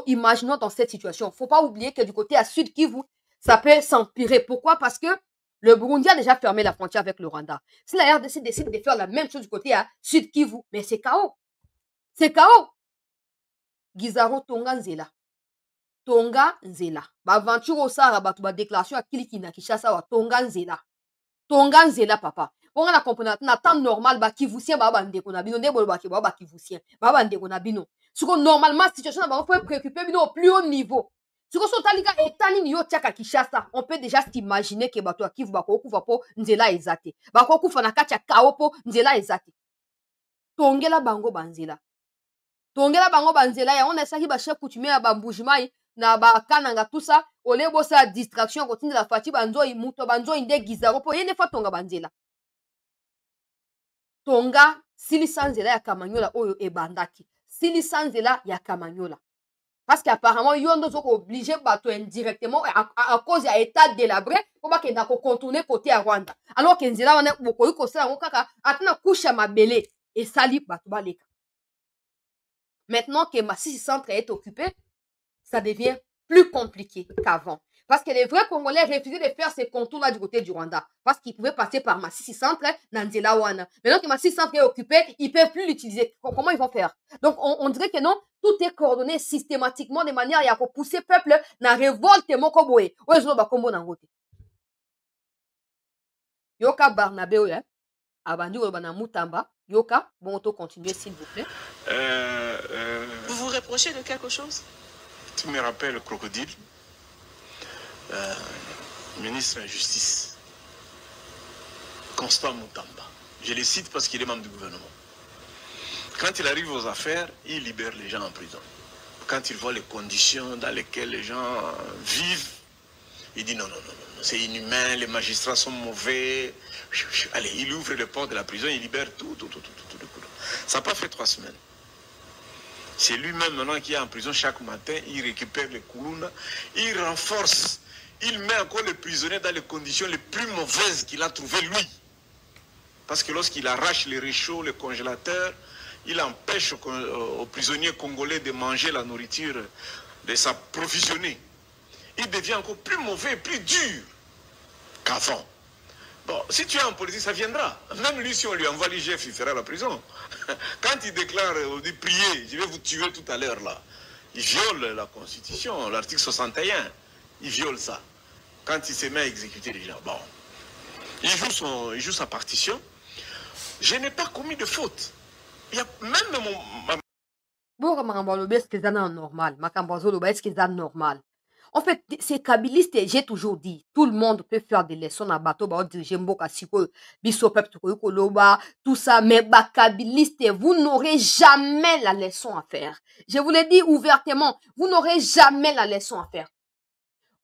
Imaginons dans cette situation. Il ne faut pas oublier que du côté à Sud Kivu, ça peut s'empirer. Pourquoi? Parce que le Burundi a déjà fermé la frontière avec le Rwanda. Si la RDC décide de faire la même chose du côté à Sud Kivu, mais c'est chaos. C'est chaos. Gizaro Tonga Nzela. Tonga Nzela. Aventure au Sahara, ba déclaration à Kilikina Kishasa wa Tonga Nzela. Tonga Nzela, papa. On a compris, na temps normal, ba Kivusien, ba ndeko na bino, ndebo ba Kivusien, ba ndeko na bino. Normalement, la situation peut préoccuper au plus haut niveau. On peut déjà s'imaginer que bato akivu bakokufa po nzela ezate. Bakokufa na kati ya kao po nzela ezate. Tongela bango banzela. Tongela bango banzela ya on esaki ba chef coutumier ya bambujimai na bakananga tout ça. Ole bosa distraction continue la fati banzoi muto banzoi nde gizaro po yene fa tonga banzela. Tonga sili sanzela ya Kamanyola oyo ebandaki. Sili sanzela ya Kamanyola. Parce qu'apparemment, ils ont obligé indirectement à cause de l'état délabré pour pas qu'ils contourner côté à Rwanda. Alors que Nzela, on a beaucoup de choses, on a couché ma belé et sali Batubaleka. Maintenant que Masisi Centre est occupé, ça devient plus compliqué qu'avant. Parce que les vrais Congolais refusaient de faire ces contours-là du côté du Rwanda. Parce qu'ils pouvaient passer par Masisi Centre, Nzela Wana. Maintenant que Masisi Centre est occupé, ils ne peuvent plus l'utiliser. Comment ils vont faire? Donc, on dirait que non, tout est coordonné systématiquement de manière à pousser le peuple dans la révolte mokoboé. Ouais, je vais combo nangote. Yoka Barnabé, ouais. Abandi Obana Mutamba. Yoka, bon, on continuer s'il vous plaît. Vous vous reprochez de quelque chose? Tu me rappelles Crocodile, ministre de la Justice, Constant Mutamba. Je le cite parce qu'il est membre du gouvernement. Quand il arrive aux affaires, il libère les gens en prison. Quand il voit les conditions dans lesquelles les gens vivent, il dit non, c'est inhumain, les magistrats sont mauvais. Allez, il ouvre les portes de la prison, il libère tout. Ça n'a pas fait 3 semaines. C'est lui-même maintenant qui est en prison chaque matin, il récupère les Koulouna, il renforce, il met encore les prisonniers dans les conditions les plus mauvaises qu'il a trouvées lui. Parce que lorsqu'il arrache les réchauds, les congélateurs, il empêche aux prisonniers congolais de manger la nourriture, de s'approvisionner. Il devient encore plus mauvais, plus dur qu'avant. Bon, si tu es en politique, ça viendra. Même lui, si on lui envoie l'IGF, il fera la prison. Quand il déclare, on dit priez, je vais vous tuer tout à l'heure là. Il viole la Constitution, l'article 61. Il viole ça. Quand il se met à exécuter les gens. Bon. Il joue sa partition. Je n'ai pas commis de faute. Il y a même mon... Bon, est-ce que c'est normal? Est-ce que c'est normal? En fait, c'est kabiliste, j'ai toujours dit, tout le monde peut faire des leçons à bateau, diriger Mboka Siko, Biso Pep Koloba, tout ça, mais kabiliste, vous n'aurez jamais la leçon à faire. Je vous l'ai dit ouvertement, vous n'aurez jamais la leçon à faire.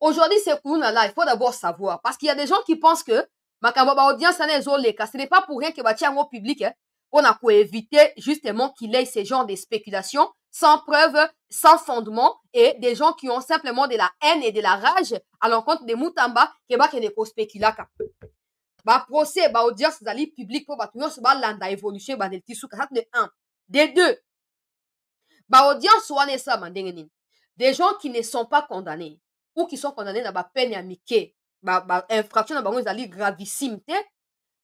Aujourd'hui, c'est là, il faut d'abord savoir, parce qu'il y a des gens qui pensent que Makamba audience ce n'est pas pour rien que Batiango au public, on a pour éviter justement qu'il ait ce genre de spéculation sans preuve, sans fondement, et des gens qui ont simplement de la haine et de la rage à l'encontre de Mutamba, qui ne spécula. Procès, audience public pour landa évolution, de 1. Des 2. Bah, audience, ou est ça, des gens qui ne sont pas condamnés, ou qui sont condamnés dans la peine amicale, bah, infraction dans la gravissime,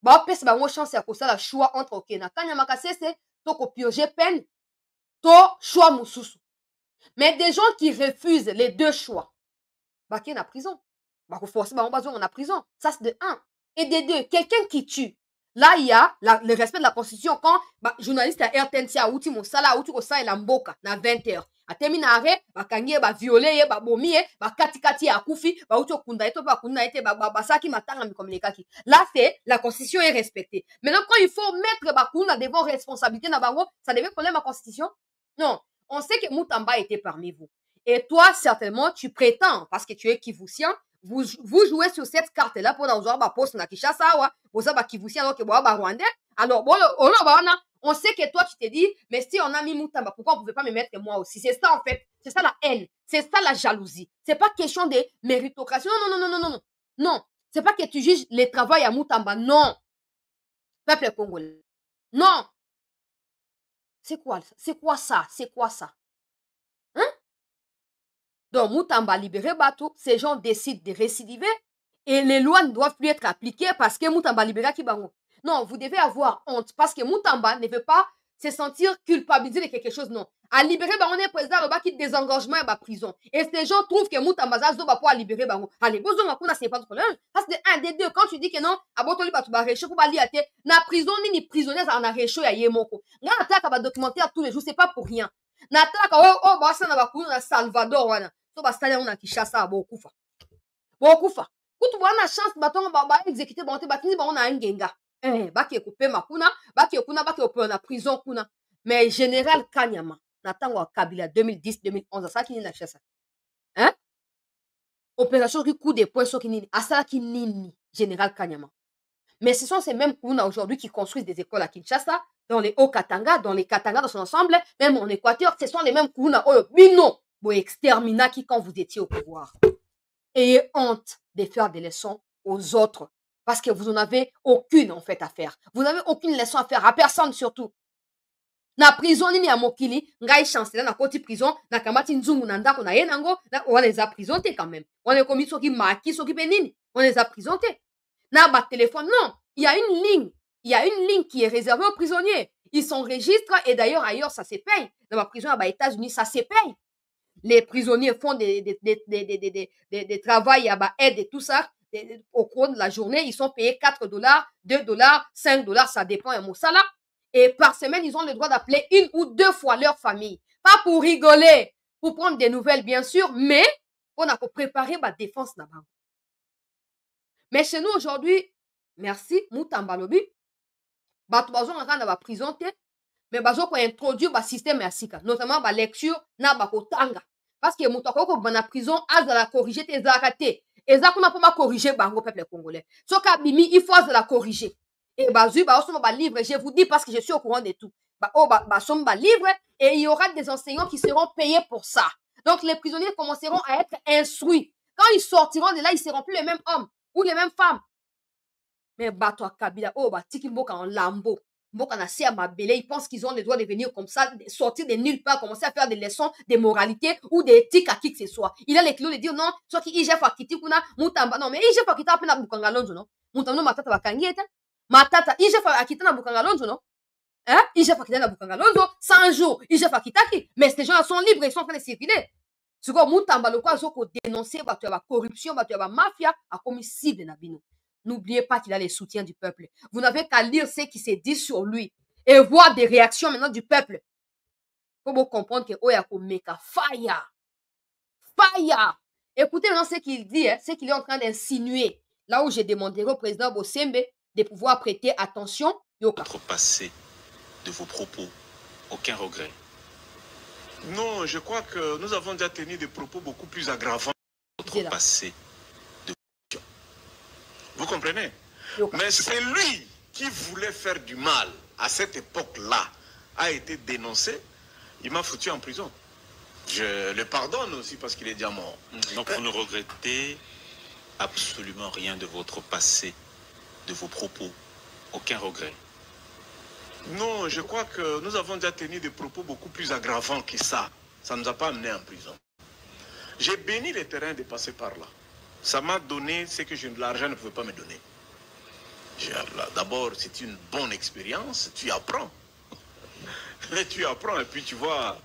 bah, pèse bah, moi chance à cause la choix entre ok, na kanya makasese, to ko pioger peine, to choix mususu. Mais des gens qui refusent les deux choix, bah, qui est en prison. Bah, forcer, bah, on va en prison. Ça, c'est de un. Et de deux, quelqu'un qui tue. Là, il y a le respect de la Constitution quand bah, journaliste à RTNC a outi mon sala, outi ko sa et la mboka, na 20h. A terminé arrêt, bah, kangie, bah, violé, bah, bomi, bah, kati a koufi, bah, outi kunda eto, bah, kunda ete, bah, saki matanga mi komunikaki. Là, c'est, la Constitution est respectée. Maintenant, quand il faut mettre, bah, kunda devant responsabilité, na bango, ça devait connaître ma Constitution? Non. On sait que Moutamba était parmi vous. Et toi, certainement, tu prétends, parce que tu es Kivousien, vous jouez sur cette carte-là pour avoir un poste na Kinshasa, vous avez Kivousien, donc vous avez Rwandais. Alors, bon, on sait que toi, tu te dis, mais si on a mis Moutamba, pourquoi on ne pouvait pas me mettre moi aussi? C'est ça, en fait. C'est ça la haine. C'est ça la jalousie. C'est pas question de méritocratie. Non. Non. C'est pas que tu juges le travail à Moutamba. Non. Peuple congolais. Non. C'est quoi ça? Hein? Donc, Moutamba libéré Batou, ces gens décident de récidiver et les lois ne doivent plus être appliquées parce que Moutamba libéré Kibango. Non, vous devez avoir honte parce que Moutamba ne veut pas se sentir culpabilisé de quelque chose, non. À libérer, bah, on est président, le bas qui désengagement et bah, prison. Et ces gens trouvent que Moutamba Zazo va pouvoir libérer, bah, allez, besoin de c'est pas de problème. Ça, c'est un des deux. Quand tu dis que non, à Botoli, bah, tu vas réchaud pour bah, lier à te, na prison, ni prisonniers, en a réchaud, ya yemoko. Nga, attaque, bah, documentaire tous les jours, c'est pas pour rien. Na attaque, bah, ça, na bah, na Salvador, wana. So, bah, ça, on a Kinshasa, beaucoup fa. Kutu, bah, on a chance, bah, on va exécuter, bah, on a un genga. Baki ekoupe makuna, baki ope na prison kuna. Mais général Kanyama, natango Kabila 2010-2011, ça qui n'est la chasse. Hein? Opération qui coup de poing sur qui nini, asala qui nini, général Kanyama. Mais ce sont ces mêmes kuna aujourd'hui qui construisent des écoles à Kinshasa, dans les Hauts-Katanga, dans les Katanga dans son ensemble, même en Équateur, ce sont les mêmes kuna, bino, bo extermina qui quand vous étiez au pouvoir. Ayez honte de faire des leçons aux autres. Parce que vous n'en avez aucune, en fait, à faire. Vous n'avez aucune leçon à faire, à personne surtout. Na prison, ni a mokili, ngai chancelier, na koti prison, na kamati nzungu na ndako na yenango, on les a présentés quand même. On est commis ceux qui maki, ceux qui pénine. On les a présentés. Na ba téléphone, non. Il y a une ligne. Il y a une ligne qui est réservée aux prisonniers. Ils s'enregistrent et d'ailleurs, ailleurs, ça se paye. Dans ma prison, à États-Unis, ça se paye. Les prisonniers font des travaux, il y a aide et tout ça. Au cours de la journée, ils sont payés $4, $2, $5, ça dépend de mon salaire. Et par semaine, ils ont le droit d'appeler 1 ou 2 fois leur famille. Pas pour rigoler, pour prendre des nouvelles, bien sûr, mais on a pour préparer ma défense là-bas. Mais chez nous, aujourd'hui, merci, Moutamba Lobi, bato bazo ngana ba présenter, mais bazo ko introduire ba système ya sika, notamment ba lecture na ba kotanga. Parce que moutako ko bana prison, azala corriger tes arrêtés. Et ça, comment peut corriger bango peuple congolais? So ka bimi, il faut la corriger. Et bazu, ba osomo ba livre, je vous dis parce que je suis au courant de tout. Ba somme ba livre, et il y aura des enseignants qui seront payés pour ça. Donc les prisonniers commenceront à être instruits. Quand ils sortiront de là, ils seront plus les mêmes hommes ou les mêmes femmes. Mais bato a Kabila, tiki mboka en lambeau. Mboka na si à Mabele, ils pensent qu'ils ont le droit de venir comme ça, sortir de nulle part, commencer à faire des leçons de moralité ou d'éthique à qui que ce soit. Il a les clés de dire non, soit qui ije fakiti kuna, mutamba, non, mais ije fakita apena bukanga lonzo, non? Mutamba matata bakangeta, matata, ije fakita na bukanga lonzo, non? Hein? Ije fakita na bukanga lonzo, 100 jours, ije fakita ki. Mais ces gens sont libres, ils sont en train de circuler. C'est quoi, mutamba, le quoi, zoko dénoncer, bah, tu as la corruption, bah, tu as la mafia, a commis cible na bino. N'oubliez pas qu'il a les soutiens du peuple. Vous n'avez qu'à lire ce qui s'est dit sur lui et voir des réactions maintenant du peuple. Pour vous comprendre que Oyako Meka, fire. Écoutez maintenant ce qu'il dit, ce qu'il est en train d'insinuer. Là où j'ai demandé au président Bossembe de pouvoir prêter attention. Votre passé, de vos propos, aucun regret. Non, je crois que nous avons déjà tenu des propos beaucoup plus aggravants. Votre passé. Vous comprenez? Mais c'est lui qui voulait faire du mal à cette époque-là, a été dénoncé. Il m'a foutu en prison. Je le pardonne aussi parce qu'il est déjà mort. Donc vous ne regrettez absolument rien de votre passé, de vos propos. Aucun regret. Non, je crois que nous avons déjà tenu des propos beaucoup plus aggravants que ça. Ça ne nous a pas amenés en prison. J'ai béni les terrains de passer par là. Ça m'a donné ce que l'argent ne pouvait pas me donner. D'abord, c'est une bonne expérience, tu apprends. Tu apprends et puis tu vois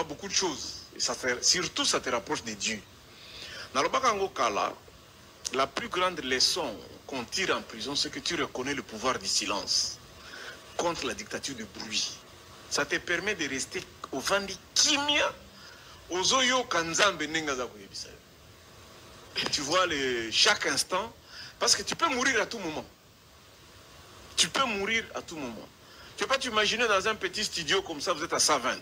beaucoup de choses. Et surtout, ça te rapproche de Dieu. Dans le Bakango Kala, la plus grande leçon qu'on tire en prison, c'est que tu reconnais le pouvoir du silence contre la dictature du bruit. Ça te permet de rester au vent de Kimia, aux Oyo Kanzambe Nengaza. Tu vois chaque instant, parce que tu peux mourir à tout moment. Tu peux mourir à tout moment. Tu ne peux pas t'imaginer dans un petit studio comme ça, vous êtes à 120.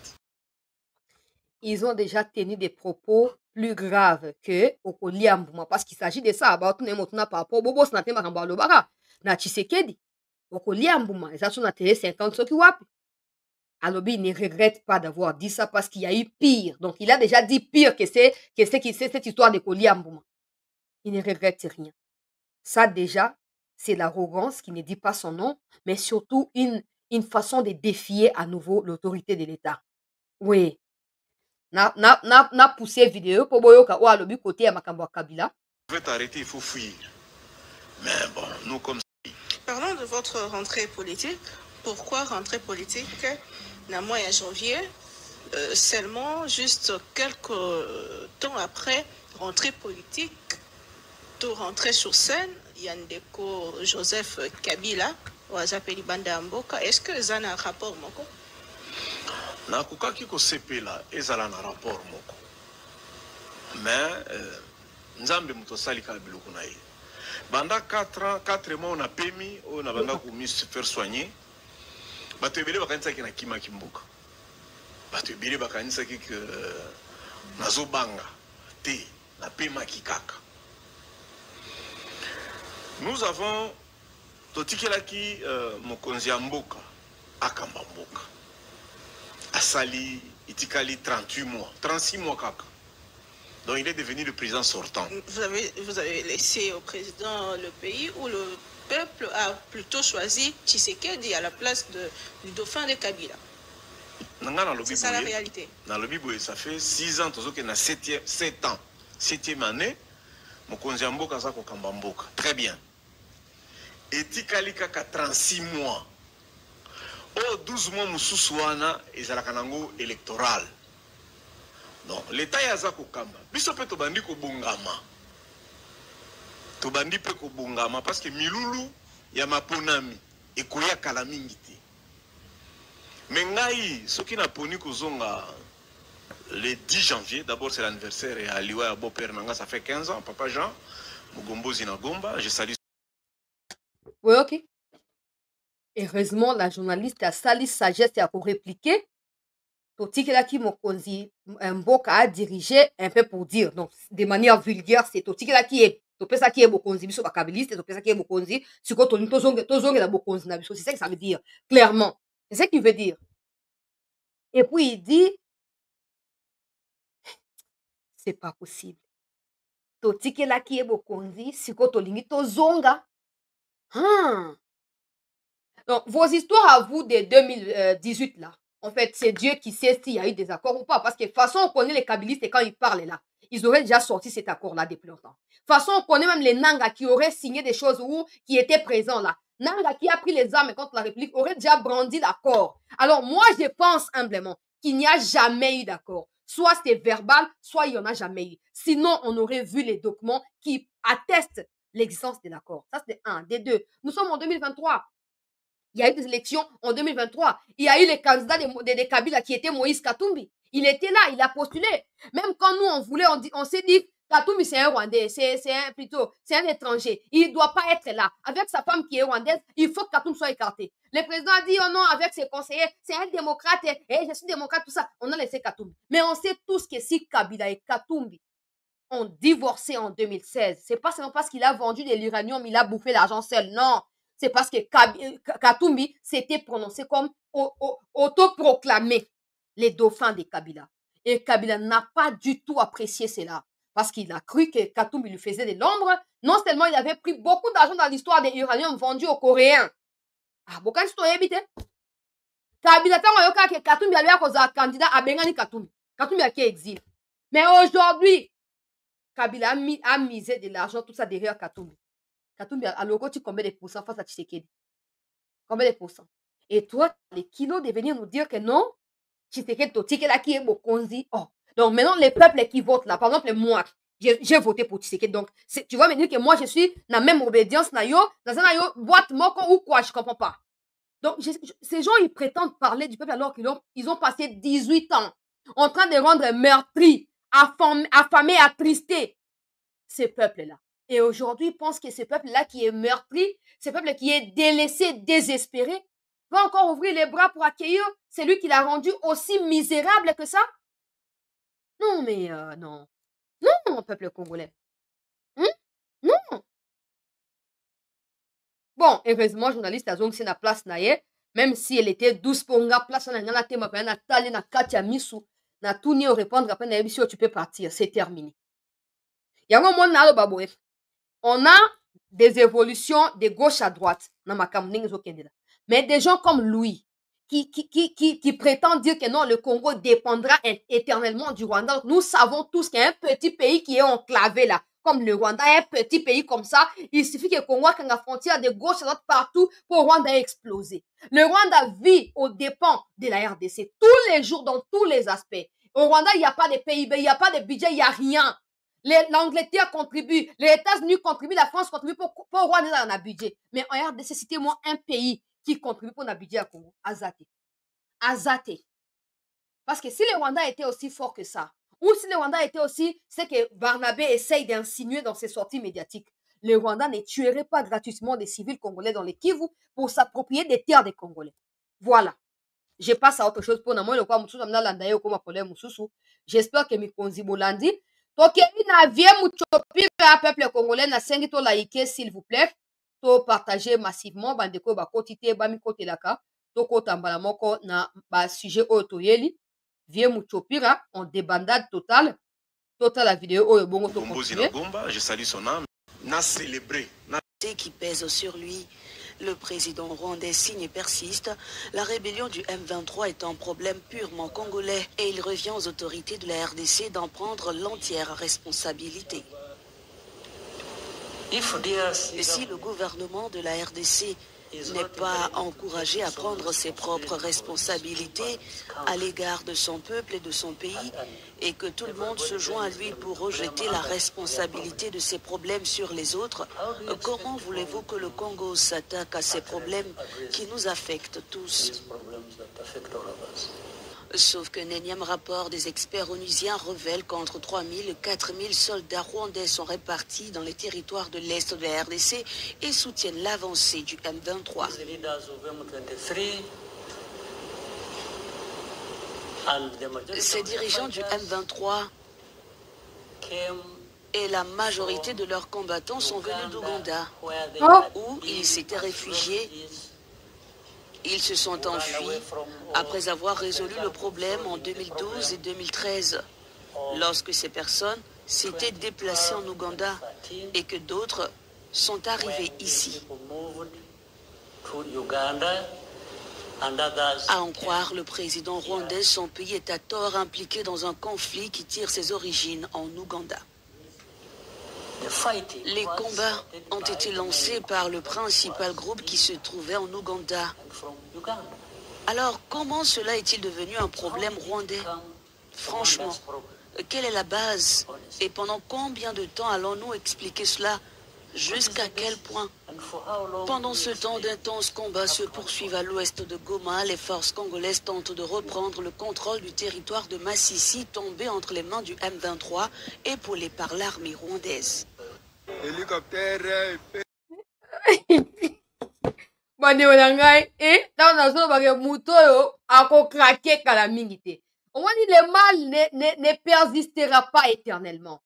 Ils ont déjà tenu des propos plus graves que Okoliambouma, parce qu'il s'agit de ça. Par rapport au Bobo, c'est na Tshisekedi. Okoliambouma, ils ont télé 50 ceux qui wap. Alors, il ne regrette pas d'avoir dit ça parce qu'il y a eu pire. Donc, il a déjà dit pire que c'est cette histoire de Koliambouma. Il ne regrette rien. Ça, déjà, c'est l'arrogance qui ne dit pas son nom, mais surtout une façon de défier à nouveau l'autorité de l'État. Oui. Na poussé vidéo pour boyoka ou alobi côté ya makambo ya Kabila. Vous pouvez t'arrêter, il faut fuir. Mais bon, nous comme ça. Parlons de votre rentrée politique. Pourquoi rentrée politique? Dans le mois de janvier, seulement juste quelques temps après rentrée politique, tout rentrée sur scène, Yandeko Joseph Kabila, ou Azapeli Banda Mboka. Est-ce que ça a un rapport, Moko? Nakukaki ko sepela ezala na rapport moko. Mais nzambe mutosali ka biloko na ye. Banda 4 mois on a pemi on a banga ko se faire soigner. Bato ebele bakanisa ki na kima kimbuka. Bato ebele bakanisa ki que nazo banga te na pema kikaka. Nous avons totikelaki mokonzi ya mboka akamba mboka. Asali itikali 38 mois, 36 mois kaka. Donc il est devenu le président sortant. Vous avez laissé au président le pays où le peuple a plutôt choisi Tshisekedi à la place du dauphin de Kabila. C'est ça la réalité. Dans le Bible, ça fait 6 ans, tout na 7 ans, 7e année, mokonzi ya mboka za kokamba mboka. Très bien. Etikali kaka 36 mois. Oh, 12 mois mususuana ezalaka nango électoral. Donc l'état yaza kokamba. Biso pe tobandi ko bongama. Tobandi pe ko bongama parce que milulu ya maponami ekoya kala mingi te. Mais ngai soki na poni kozonga le 10 janvier, d'abord c'est l'anniversaire et Aliwa Abo Père Nanga, ça fait 15 ans, Papa Jean, Mugombo Zinagomba, je salue. Oui, ok. Heureusement, la journaliste a sali sagesse et a pour répliquer. Totikelaki Mokonzi Mboka a dirigé un peu pour dire. Donc, de manière vulgaire, c'est Totikelaki est. Topesa qui est Bokonzi, biso bakabiliste, Topesa qui est Bokonzi, siko tozonge la Bokonzi na biso. C'est ça que ça veut dire, clairement. C'est ça qu'il veut dire. Et puis il dit, c'est pas possible. Totikelaki est Bokonzi, siko tolingi tozonga. Donc, vos histoires à vous de 2018 là, en fait, c'est Dieu qui sait s'il y a eu des accords ou pas. Parce que de toute façon, on connaît les kabylistes et quand ils parlent là, ils auraient déjà sorti cet accord-là depuis longtemps. De toute façon, on connaît même les Nanga qui auraient signé des choses ou qui étaient présents là. Nanga qui a pris les armes contre la République aurait déjà brandi l'accord. Alors, moi, je pense humblement qu'il n'y a jamais eu d'accord. Soit c'est verbal, soit il n'y en a jamais eu. Sinon, on aurait vu les documents qui attestent l'existence de l'accord. Ça, c'est un. Des deux. Nous sommes en 2023. Il y a eu des élections en 2023. Il y a eu les candidats de Kabila qui étaient Moïse Katumbi. Il était là, il a postulé. Même quand nous, on voulait, on s'est dit, Katumbi, c'est un Rwandais, c'est un étranger. Il ne doit pas être là. Avec sa femme qui est rwandaise, il faut que Katumbi soit écarté. Le président a dit, oh non, avec ses conseillers, c'est un démocrate, et je suis démocrate, tout ça. On a laissé Katumbi. Mais on sait tous que si Kabila et Katumbi ont divorcé en 2016, c'est pas seulement parce qu'il a vendu de l'uranium, il a bouffé l'argent seul. Non. C'est parce que Katumbi s'était prononcé comme autoproclamé les dauphins de Kabila. Et Kabila n'a pas du tout apprécié cela. Parce qu'il a cru que Katumbi lui faisait de l'ombre. Non seulement il avait pris beaucoup d'argent dans l'histoire des uraniums vendus aux Coréens. Ah, bokanisi toyebi te. Kabila tango yoka ke Katumbi alua koza candidat abengani Katumbi. Katumbi a qui exil. Mais aujourd'hui, Kabila a misé de l'argent, tout ça derrière Katumbi. Katumbi a logoti combien de pourcents face à Tshisekedi? Combien de pourcents? Et toi, les kilos de venir nous dire que non, Tshisekedi Totike là qui est Bokonzi. Oh. Donc maintenant, les peuples qui votent là, par exemple, moi, j'ai voté pour Tshisekedi. Donc, tu vas me dire que moi, je suis dans la même obédience, dans un boîte moko ou quoi, je comprends pas. Donc, ces gens, ils prétendent parler du peuple alors qu'ils ont passé 18 ans en train de rendre meurtris, affamés, attristés ces peuples-là. Et aujourd'hui, ils pensent que ce peuple-là qui est meurtri, ce peuple qui est délaissé, désespéré, va encore ouvrir les bras pour accueillir celui qui l'a rendu aussi misérable que ça? Non, mais non. Non, peuple congolais. Non. Bon, heureusement, journaliste Azong, c'est la place naye, même si elle était douce pour nga place na ngana tema pa na tali na katia misu, na tout ni répondre après na émission, tu peux partir, c'est terminé. Yango mon na babo. On a des évolutions de gauche à droite dans ma campagne. Mais des gens comme lui, qui prétendent dire que non, le Congo dépendra éternellement du Rwanda. Nous savons tous qu'il y a un petit pays qui est enclavé là, comme le Rwanda, un petit pays comme ça. Il suffit que le Congo ait la frontière de gauche à droite partout pour le Rwanda exploser. Le Rwanda vit aux dépens de la RDC tous les jours dans tous les aspects. Au Rwanda, il n'y a pas de PIB, il n'y a pas de budget, il n'y a rien. L'Angleterre contribue, les États-Unis contribuent, la France contribue pour Rwanda dans un budget. Mais en RDC, citez-moi un pays qui contribue pour un budget à Congo. Azate. Parce que si le Rwanda était aussi fort que ça, ou si le Rwanda était aussi ce que Barnabé essaye d'insinuer dans ses sorties médiatiques, le Rwanda ne tuerait pas gratuitement des civils congolais dans les Kivu pour s'approprier des terres des Congolais. Voilà. Je passe à autre chose pour moi. J'espère que Mikonzi Bolandi. Donc, na vie muchopira peuple congolais na sengi to like s'il vous plaît. To partager massivement bandeko ba kotite ba mi kotelaka. To kotambala moko na ba sujet otoyeli. Vie muchopira en débandade totale. Total la vidéo oyo bongo to continuer. Je salue son âme. N'a célébré. Qui pèse sur lui. Le président rwandais signe et persiste. La rébellion du M23 est un problème purement congolais et il revient aux autorités de la RDC d'en prendre l'entière responsabilité. Et si le gouvernement de la RDC n'est pas encouragé à prendre ses propres responsabilités à l'égard de son peuple et de son pays, et que tout le monde se joint à lui pour rejeter la responsabilité de ses problèmes sur les autres, comment voulez-vous que le Congo s'attaque à ces problèmes qui nous affectent tous? Sauf qu'un énième rapport des experts onusiens révèle qu'entre 3 000 et 4 000 soldats rwandais sont répartis dans les territoires de l'Est de la RDC et soutiennent l'avancée du M23. Ces dirigeants du M23 et la majorité de leurs combattants sont venus d'Ouganda, où ils s'étaient réfugiés. Ils se sont enfuis après avoir résolu le problème en 2012 et 2013, lorsque ces personnes s'étaient déplacées en Ouganda et que d'autres sont arrivés ici. À en croire le président rwandais, son pays est à tort impliqué dans un conflit qui tire ses origines en Ouganda. Les combats ont été lancés par le principal groupe qui se trouvait en Ouganda. Alors, comment cela est-il devenu un problème rwandais? Franchement, quelle est la base? Et pendant combien de temps allons-nous expliquer cela? Jusqu'à quel point? Pendant ce temps, d'intenses combats se poursuivent à l'ouest de Goma. Les forces congolaises tentent de reprendre le contrôle du territoire de Massissi, tombé entre les mains du M23, épaulé par l'armée rwandaise. Le mal ne persistera pas éternellement.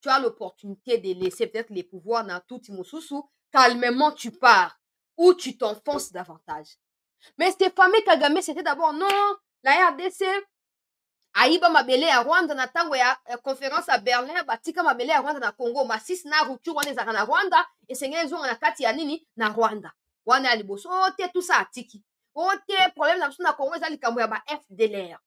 Tu as l'opportunité de laisser peut-être les pouvoirs dans tout Timosusu, calmement tu pars, ou tu t'enfonces davantage. Mais Stéphane Kagame, c'était d'abord non, la RDC, Aïba Mabele à Rwanda, na tango ya conférence à Berlin, batika Mabele à Rwanda na Congo, Massis na Ruchu wana ezaka na Rwanda, et sengele zonga na kati ya nini na Rwanda. wana ya liboso te tout ça atiki te problème na biso na Congo eza likambo ya ba FDLR.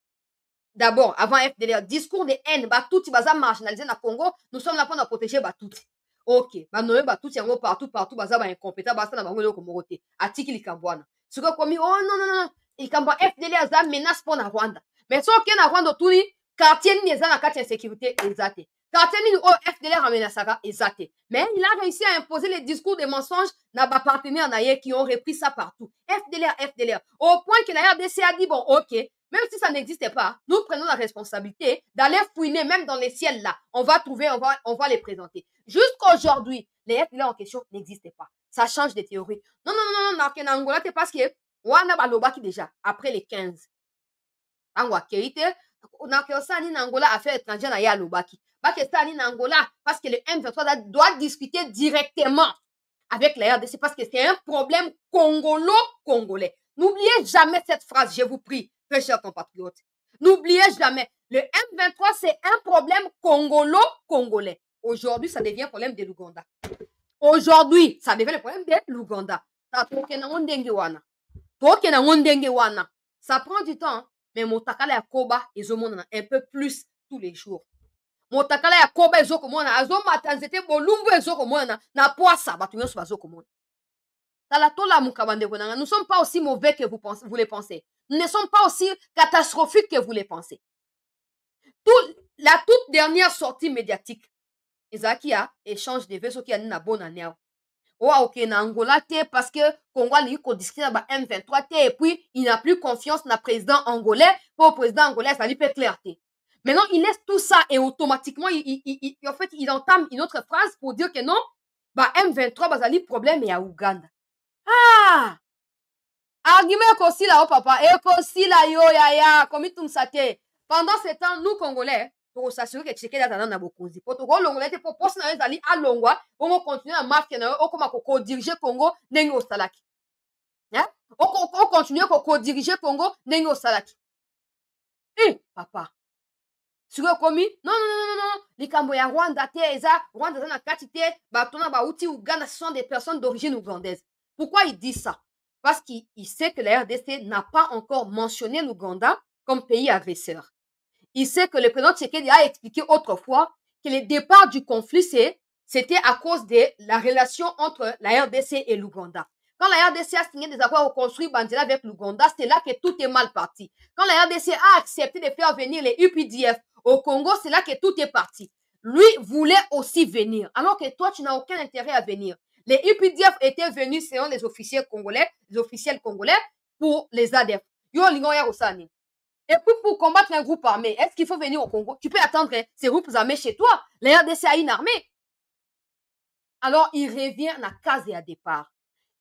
D'abord, avant FDLR, discours de haine, Batouti, baza marginalisé na Congo, nous sommes là pour nous protéger Batouti. Ok, nommé Batouti, yango partout, baza ba incompétent, basa na bango loko morote. Atiki likambwana. Suko komi, oh non, likambwa FDLR za menace pour na Rwanda. Mais so ke na Rwanda tuni, quartier ni eza na kati ya sécurité exacte. Quartier ni FDLR amenasaka exacte. Mais il a réussi à imposer les discours de mensonges na ba partenaires na ye qui ont repris ça partout. FDLR. Au point que la RDC a dit, bon, ok, même si ça n'existait pas, nous prenons la responsabilité d'aller fouiner même dans les ciels là. On va trouver, on va les présenter. Jusqu'aujourd'hui, les FDLR en question n'existaient pas. Ça change de théorie. Non, Angola, c'est parce que wana balobaki déjà après les 15. Angwa Keite, Angola affaires étrangères na ya lobaki. Pakistan Angola parce que le M23 doit discuter directement avec la RDC parce que c'est un problème congolo-congolais. N'oubliez jamais cette phrase, je vous prie. Très chers compatriotes, n'oubliez jamais, le M23, c'est un problème congolo-congolais. Aujourd'hui, ça devient un problème de l'Ouganda. Aujourd'hui, ça devient le problème de l'Ouganda. Ça prend du temps, mais Motakala Yakoba, ils ont un peu plus tous les jours. Motakala Yakoba, ils ont comme on a, Azomatanzete, Bolumbo, ils ont comme on a, na poissa, batunyo sur bazo comme on. Nous ne sommes pas aussi mauvais que vous les pensez. Nous ne sommes pas aussi catastrophiques que vous les pensez. La toute dernière sortie médiatique, Ezaki a échange de vaisseaux qui a une bonne année. Ok, na Angola, parce que Congo a eu qu'on discute avec M23, et puis il n'a plus confiance dans le président angolais. Pour le président angolais, ça lui fait clarté. Maintenant, il laisse tout ça et automatiquement, en fait, il entame une autre phrase pour dire que non, M23, ça a eu problème et à Ouganda. Ah! Argument aussi là, oh papa, et aussi là, yo, ya, comme tout ça. Pendant ce temps, nous, Congolais, pour s'assurer que Tchéké d'Atana n'a beaucoup dit. Pour tout le Congolais, pour poster dans les alliés à Longwa, on continue à marquer, on commence à diriger Congo, n'engo salaki. Hein? On continue à diriger Congo, n'engo salaki. Papa. Sur comme non, les Camboya Rwanda, Rwanda, na katite, batona, bauti, Ouganda, ce sont des personnes d'origine ougandaise. Pourquoi il dit ça? Parce qu'il sait que la RDC n'a pas encore mentionné l'Ouganda comme pays agresseur. Il sait que le président Tshisekedi a expliqué autrefois que le départ du conflit, c'était à cause de la relation entre la RDC et l'Ouganda. Quand la RDC a signé des accords construits Bandila avec l'Ouganda, c'est là que tout est mal parti. Quand la RDC a accepté de faire venir les UPDF au Congo, c'est là que tout est parti. Lui voulait aussi venir, alors que toi, tu n'as aucun intérêt à venir. Les UPDF étaient venus selon les officiels congolais pour les ADF. Et puis pour combattre un groupe armé, est-ce qu'il faut venir au Congo? Tu peux attendre ces groupes armés chez toi. La RDC a une armée. Alors il revient à la case et à départ.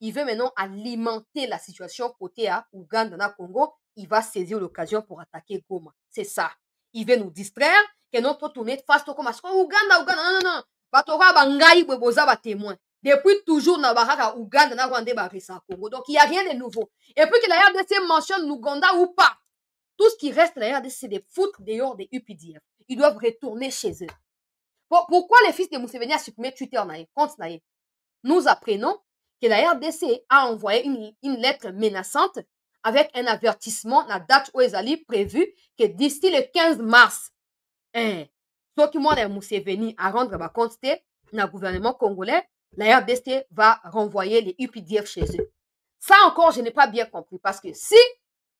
Il veut maintenant alimenter la situation côté à Ouganda, na Congo. Il va saisir l'occasion pour attaquer Goma. C'est ça. Il veut nous distraire, que notre tourner face au Ouganda, non. Batora bangai boza ba témoin. Depuis toujours, na baraka Ouganda, na Rwanda, barisa Congo. Donc, il n'y a rien de nouveau. Et puis que la RDC mentionne l'Ouganda ou pas, tout ce qui reste, la RDC, c'est des foutre dehors des UPDF. Ils doivent retourner chez eux. Pourquoi les fils de Museveni a supprimé Twitter, compte naïe? Nous apprenons que la RDC a envoyé une lettre menaçante avec un avertissement, la date où ils allaient prévu que d'ici le 15 mars, ceux qui m'ont Museveni à rendre compte dans le gouvernement congolais, la RDC va renvoyer les UPDF chez eux. Ça encore, je n'ai pas bien compris. Parce que si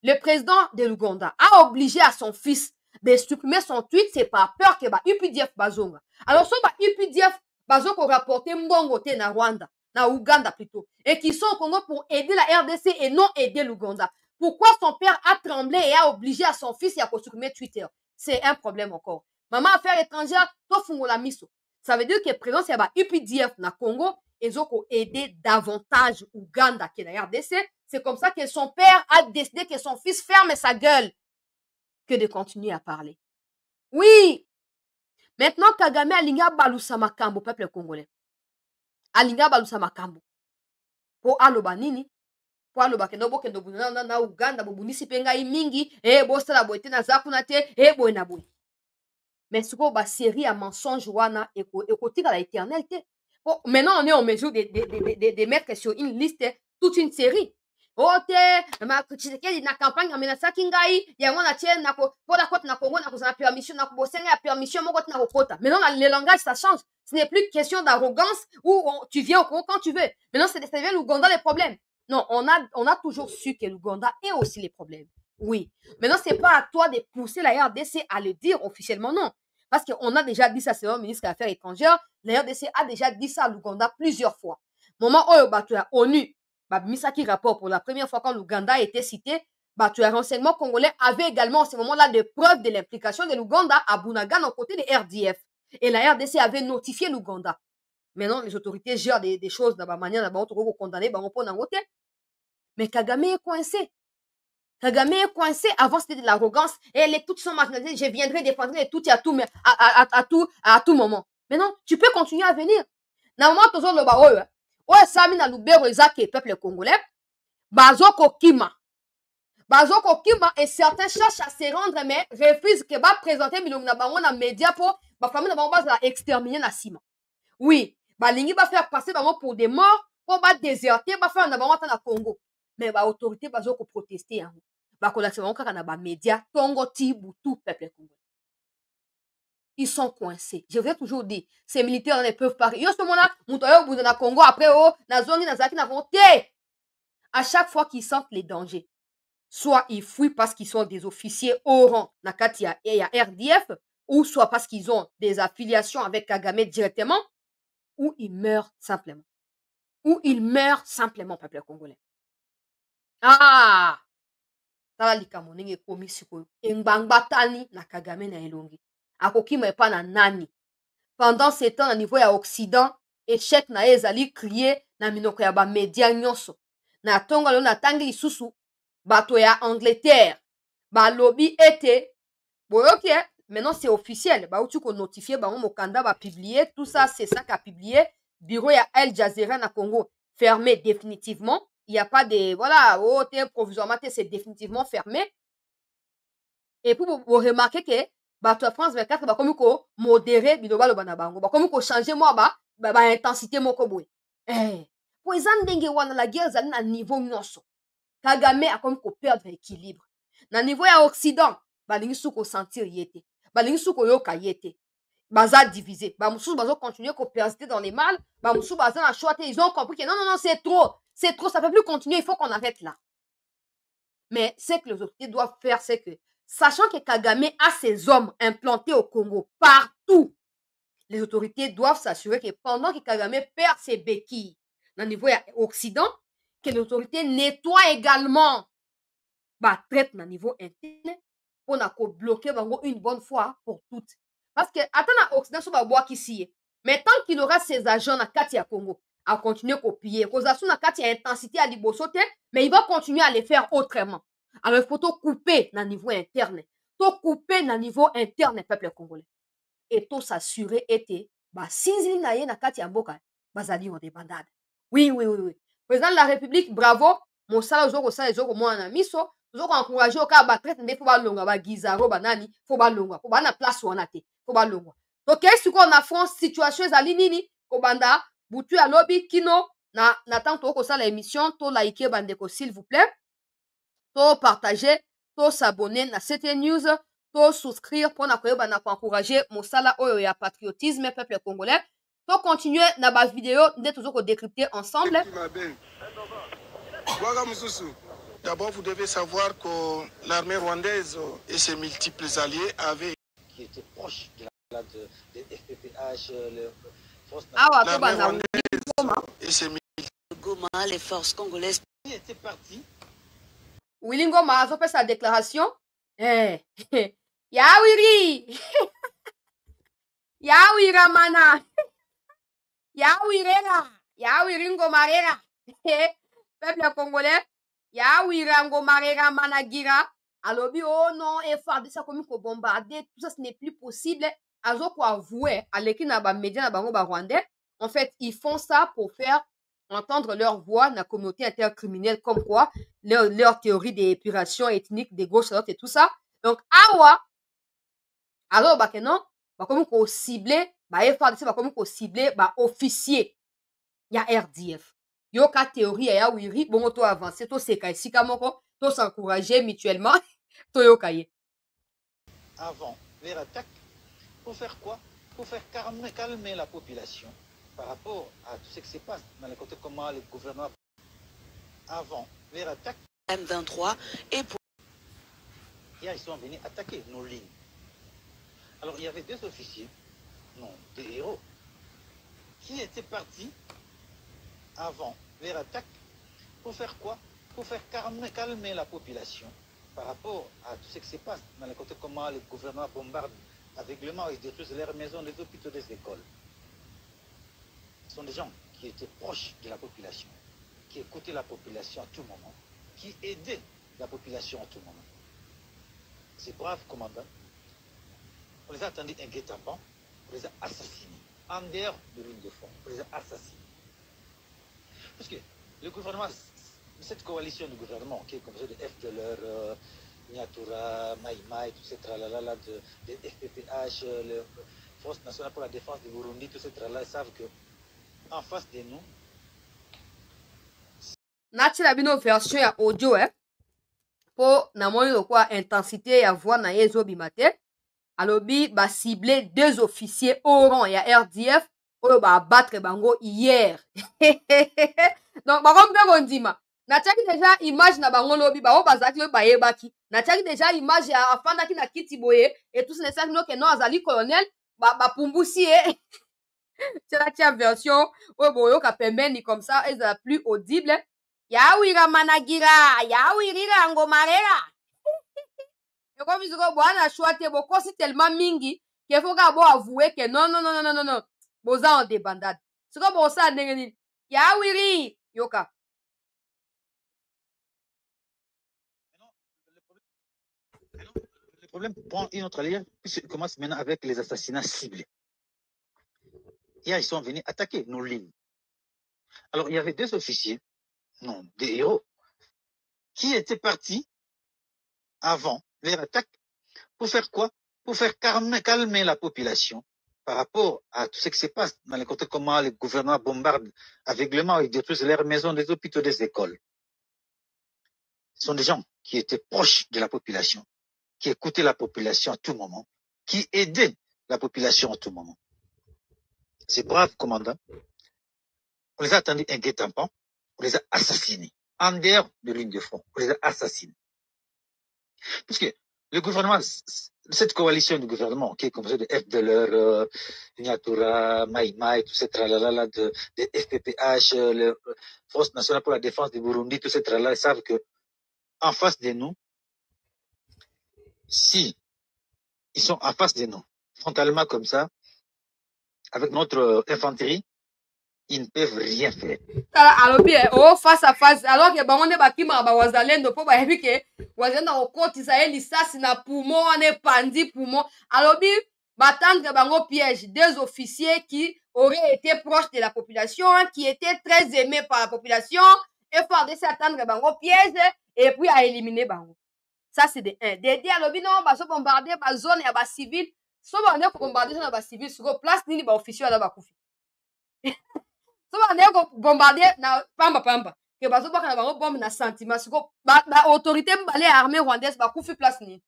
le président de l'Ouganda a obligé à son fils de supprimer son tweet, c'est par peur que UPDF bazonga. Alors, si UPDF bazonga rapporté mbongo te na Rwanda, na Ouganda plutôt, et qui sont au Congo pour aider la RDC et non aider l'Ouganda, pourquoi son père a tremblé et a obligé à son fils à supprimer Twitter? C'est un problème encore. Maman affaires étrangères, to fungola miso. Ça veut dire que présent c'est UPDF na Congo, ils ont aidé davantage Ouganda que la RDC. C'est comme ça que son père a décidé que son fils ferme sa gueule que de continuer à parler. Oui. Maintenant, Kagame alinga balusa makambo peuple congolais. Alinga balusa makambo. Po aloba nini? Po aloba kendo bokendo na Uganda bobunisi penga mingi, bosala boite na zakuna te, boina boy. Mais ce qu'on va série à mensonge wana ekotika la éternité. Bon, maintenant on est en mesure de mettre sur une liste toute une série. Oh, ma Tshisekedi na campagne amenasa kingai, yango na tien na ko pour la côte na Congo na kozana permission na kobosenga ya permission moko na kokota. Maintenant le langage ça change. Ce n'est plus question d'arrogance où tu viens au Congo quand tu veux. Maintenant c'est l'Ouganda les problèmes. Non, on a toujours su que l'Ouganda est aussi les problèmes. Oui. Maintenant c'est pas à toi de pousser la RDC à le dire officiellement, non. Parce qu'on a déjà dit ça, c'est le ministre des Affaires étrangères. La RDC a déjà dit ça à l'Ouganda plusieurs fois. Moment où tu as ONU, Misaki rapport pour la première fois quand l'Ouganda a été cité, tu as renseignement congolais avait également en ce moment-là des preuves de l'implication de l'Ouganda à Bunagan aux côtés des RDF. Et la RDC avait notifié l'Ouganda. Maintenant, les autorités gèrent des choses de la manière dont on condamner, mais Kagame est coincé. Kagame est coincé. Avant, c'était de l'arrogance. Et les toutes sont marginalisées. Je viendrai défendre les toutes à tout moment. Maintenant, tu peux continuer à venir. Normalement, toujours le baroy. Ouais, Sami na Lubero Ezake, peuple congolais. Bazoko Kima. Bazoko Kima et certains cherchent à se rendre, mais refusent que va présenter Milong na bango na média pour ba famille na bango va exterminer na Sima. Oui, lingi va faire passer bango pour des morts, pour ba déserter, va faire na bango na Congo. Mais ba autorité bazoko protester hein. Ba kolakse bango kaka na ba média Tongo Tibutu peuple congolais. Ils sont coincés. Je vous ai toujours dit, ces militaires ne peuvent pas. Yo ce moment-là, Moutoyo Bouzou na Congo, après, na Zongi, na Zaki, na Congo. À chaque fois qu'ils sentent les dangers, soit ils fuient parce qu'ils sont des officiers au rang, na Katia et à RDF, ou soit parce qu'ils ont des affiliations avec Kagame directement, ou ils meurent simplement. Ou ils meurent simplement, peuple congolais. Ah! Tala likamonenge komi sikoyo. Engbangbata na Kagame na elongi. Akokima epa na nani. Pendant ce temps, au niveau ya Occident, échec na ezali crié na minoko ya ba média nyonso. Na tonga lo na tangi lisusu, bato ya Angleterre, ba lobby ete, boyoki, maintenant c'est officiel, ba utu ko notifier, ba mokanda ba publier, tout ça, c'est ça qu'a publié, bureau ya Al Jazeera na Congo, fermé définitivement, il n'y a pas de, voilà, provisoirement, c'est définitivement fermé. Et pour vous remarquer que, bato France 24 ba komi ko modérer biloba lo bana bango ba komi ko changer moi ba intensité moko boy po ezan ndenge wana la guerre zali na niveau nyonso Kagame a komi ko perdre équilibre na niveau ya Occident ba lingi suko sentir yete ba lingi suko yoka yete baza divisé ba mususu bazo continuer ko persister dans les mal ba mususu baza na choix ils ont compris que non c'est trop ça peut plus continuer il faut qu'on arrête là mais ce que les autorités doivent faire c'est que sachant que Kagame a ses hommes implantés au Congo partout, les autorités doivent s'assurer que pendant que Kagame perd ses béquilles dans le niveau occident, que les autorités nettoient également traite dans le niveau interne pour bloquer une bonne fois pour toutes. Parce que attends l'Occident sur la bois ici, mais tant qu'il aura ses agents dans Katia Congo à continuer à copier, cause à son Katia intensité à libosote, mais il va continuer à les faire autrement. Alors, il faut tout couper dans le niveau interne. Tout couper dans le niveau interne, peuple congolais. Et tout s'assurer était, si il y a une Katia Mboka, bazali ont des bandades. Oui. Président de la République, bravo. Mon salaire, moi, en amiso. Vous encouragé au cas de mais faut pas longa, ba gizaro, banani, faut pas longa. Faut pas na place où on a été. Faut pas longa. Donc, qu'est-ce qu'on a France, situation, zali nini, kobanda, boutu à lobby, kino, na tant que ça l'émission, to liker, bandeko, s'il vous plaît. To partager, to s'abonner à cette news, to souscrire pour encourager mon sala oyo ya patriotisme peuple congolais. To continuer na ba vidéo d'être toujours décrypter ensemble. D'abord, vous devez savoir que l'armée rwandaise et ses multiples alliés avaient qui étaient proches de FPPH, l'armée rwandaise et ses Goma, les forces congolaises étaient partis. Willy Ngoma a fait sa déclaration. Yawiri! Yawira mana! Yawirera! Yawiri Ngomarera! Peuple congolais, Yawira Ngomarera managira. Alobi, oh non, FARDC ça comme qu'on bombarder, tout ça, ce n'est plus possible. Azo ko avouer, à l'équipe na ba média na bango ba rwandais. En fait, ils font ça pour faire entendre leur voix dans la communauté intercriminelle, comme quoi leur théorie d'épuration ethnique, des gauches et tout ça. Donc, alors, non, comme qu'on ciblé, FARDC, comme qu'on ciblé, officier, il y a RDF. yoka théorie ya wiri bongo to avancer to seka esika moko to s'encourager mutuellement to yoka ye avant les attaques pour faire quoi? Pour faire calmer la population par rapport à tout ce qui se passe dans le côté comment le gouvernement avant les attaques M23 et pour hier ils sont venus attaquer nos lignes. Alors il y avait deux officiers, non, des héros, qui étaient partis avant les attaques pour faire quoi? Pour faire calmer la population par rapport à tout ce qui se passe dans le côté comment le gouvernement bombarde aveuglément et détruisent leurs maisons, les hôpitaux, les écoles. Ce sont des gens qui étaient proches de la population, qui écoutaient la population à tout moment, qui aidaient la population à tout moment. Ces braves commandants, on les a attendus un guet-apens, on les a assassinés, en dehors de ligne de front, on les a assassinés. Parce que le gouvernement, cette coalition du gouvernement, qui est composée de FDLR, Nyatura, Maïmaï, tout ce tralala de FPPH, la Force nationale pour la défense du Burundi, tout ce tralala, ils savent que en face de nous. Natina bino version ya audio po na moni lokwa intensité ya voix na yezo bimate alobi ba cibler deux officiers au rang ya RDF oyo ba battre bango hier. Donc ba kombe kondima na tchaki déjà image na bango lobi ba o bazaki lo ba yebaki na tchaki déjà image ya afandaki na kiti boye et tout ce n'est no que non azali colonel ba pumbusi c'est la version oyo boyo ka pembeni comme ça est la plus audible. Yawira managira yawirira ngomarera yoko biziko bwana chouate bokosi tellement mingi qu'il faut ka bo avouer que non boza en débandade siko bosa ndenge nini yawiri yoka Le problème prend une autre allure puisqu'il commence maintenant avec les assassinats ciblés. Hier, ils sont venus attaquer nos lignes. Alors, il y avait deux officiers, non, des héros, qui étaient partis avant les attaques pour faire quoi? Pour faire calmer la population par rapport à tout ce qui se passe dans le côté comment le gouvernement bombarde aveuglément et détruisent leurs maisons, les hôpitaux, les écoles. Ce sont des gens qui étaient proches de la population, qui écoutaient la population à tout moment, qui aidaient la population à tout moment. Ces braves commandants, on les a attendus un guet-apens, on les a assassinés, en dehors de ligne de front, on les a assassinés. Parce que le gouvernement, cette coalition du gouvernement, qui est composée de FDLR, Nyatura, Maïmaï, tout ce tralala de FPPH, la Force nationale pour la défense du Burundi, tout ce tralala, ils savent que en face de nous, si ils sont en face de nous, frontalement comme ça, avec notre infanterie, ils ne peuvent rien faire. Alors bien, oh face à face, alors que bango ne bakima ba wazalendo po ba yebi ke wazalendo okotisa ye lisasi na poumon ane pandi poumon. Alors bien, batendre bango piège des officiers qui auraient été proches de la population, qui étaient très aimés par la population, et faire de s'attendre bango piège et puis à éliminer bango. Ça c'est de 1. De 2 alors bien non ba so bombarder ba zone ya ba civil, so ba ne ko bombarder na ba civil sur place nini ba officier na ba kufi. So ba ne ko bombarder na pamba ke bazo baka na bango bombe na sentiment siko ba autorité mbale armée rwandaise ba kufi place ni